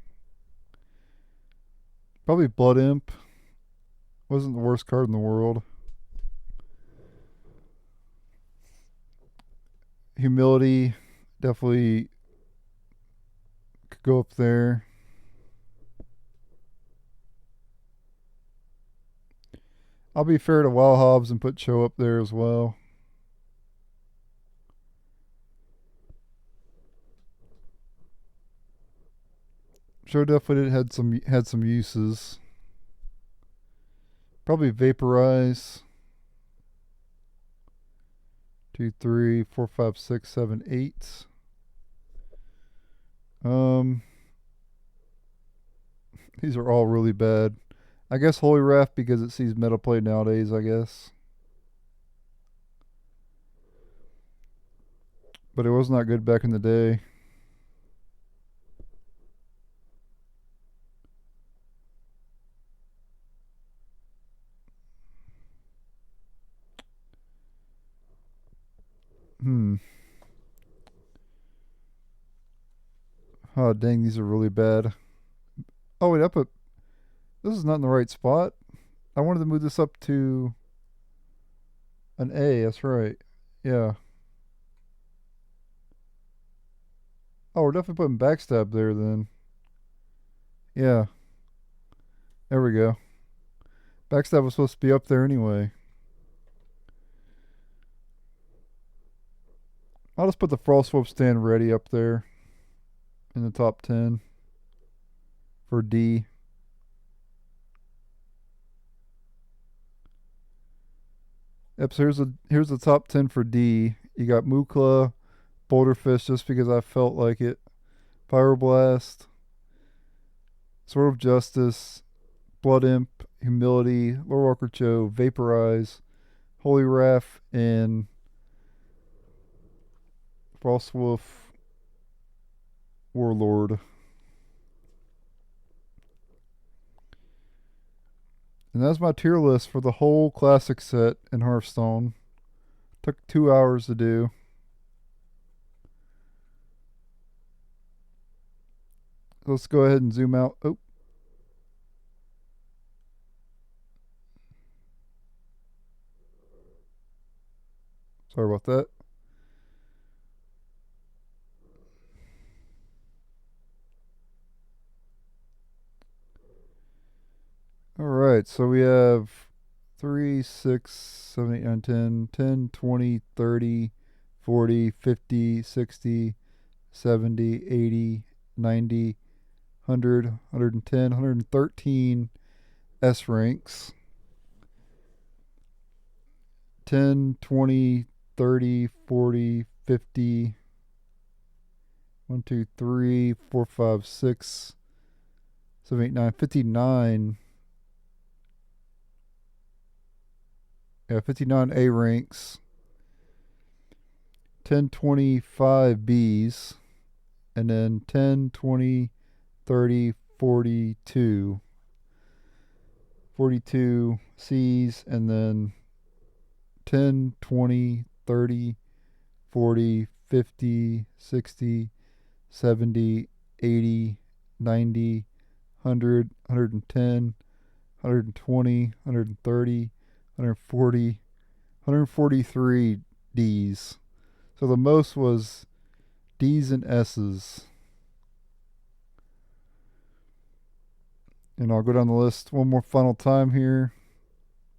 Probably Blood Imp. Wasn't the worst card in the world. Humility definitely could go up there. I'll be fair to Wild Hobbs and put Cho up there as well. Cho definitely had some uses. Probably Vaporize. 2, 3, 4, 5, 6, 7, 8. These are all really bad. I guess Holy Wrath because it sees meta play nowadays, I guess. But it was not good back in the day. Oh, dang, these are really bad. Oh, wait, this is not in the right spot. I wanted to move this up to an A, that's right. Yeah. Oh, we're definitely putting Backstab there then. Yeah. There we go. Backstab was supposed to be up there anyway. I'll just put the Frostwolf Stand Ready up there in the top 10 for D. Yep, so here's the top 10 for D. You got Mukla, Boulderfish just because I felt like it. Pyroblast, Sword of Justice, Blood Imp, Humility, Lorewalker Cho, Vaporize, Holy Wrath, and Frostwolf Warlord. And that's my tier list for the whole classic set in Hearthstone. Took 2 hours to do. Let's go ahead and zoom out. Oh. Sorry about that. Alright, so we have 3, 6, 7, 8, 9, 10, 10, 20, 30, 40, 50, 60, 70, 80, 90, 100, 110, 113 S ranks. 10, 20, 30, 40, 50, 1, 2, 3, 4, 5, 6, 7, 8, 9, 59. Yeah, 59 A ranks. 10, 25 Bs. And then 10, 20, 30, 42. 42 Cs. And then 10, 20, 30, 40, 50, 60, 70, 80, 90, 100, 110, 120, 130, 140, 143 Ds. So the most was Ds and S's. And I'll go down the list one more final time here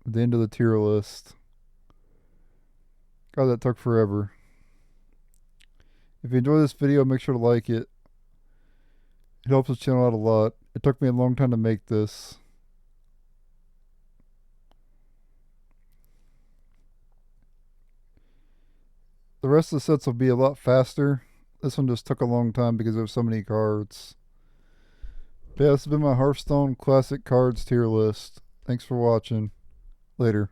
at the end of the tier list. God, that took forever. If you enjoyed this video, make sure to like it. It helps the channel out a lot. It took me a long time to make this. The rest of the sets will be a lot faster. This one just took a long time because there were so many cards. But yeah, this has been my Hearthstone Classic Cards tier list. Thanks for watching. Later.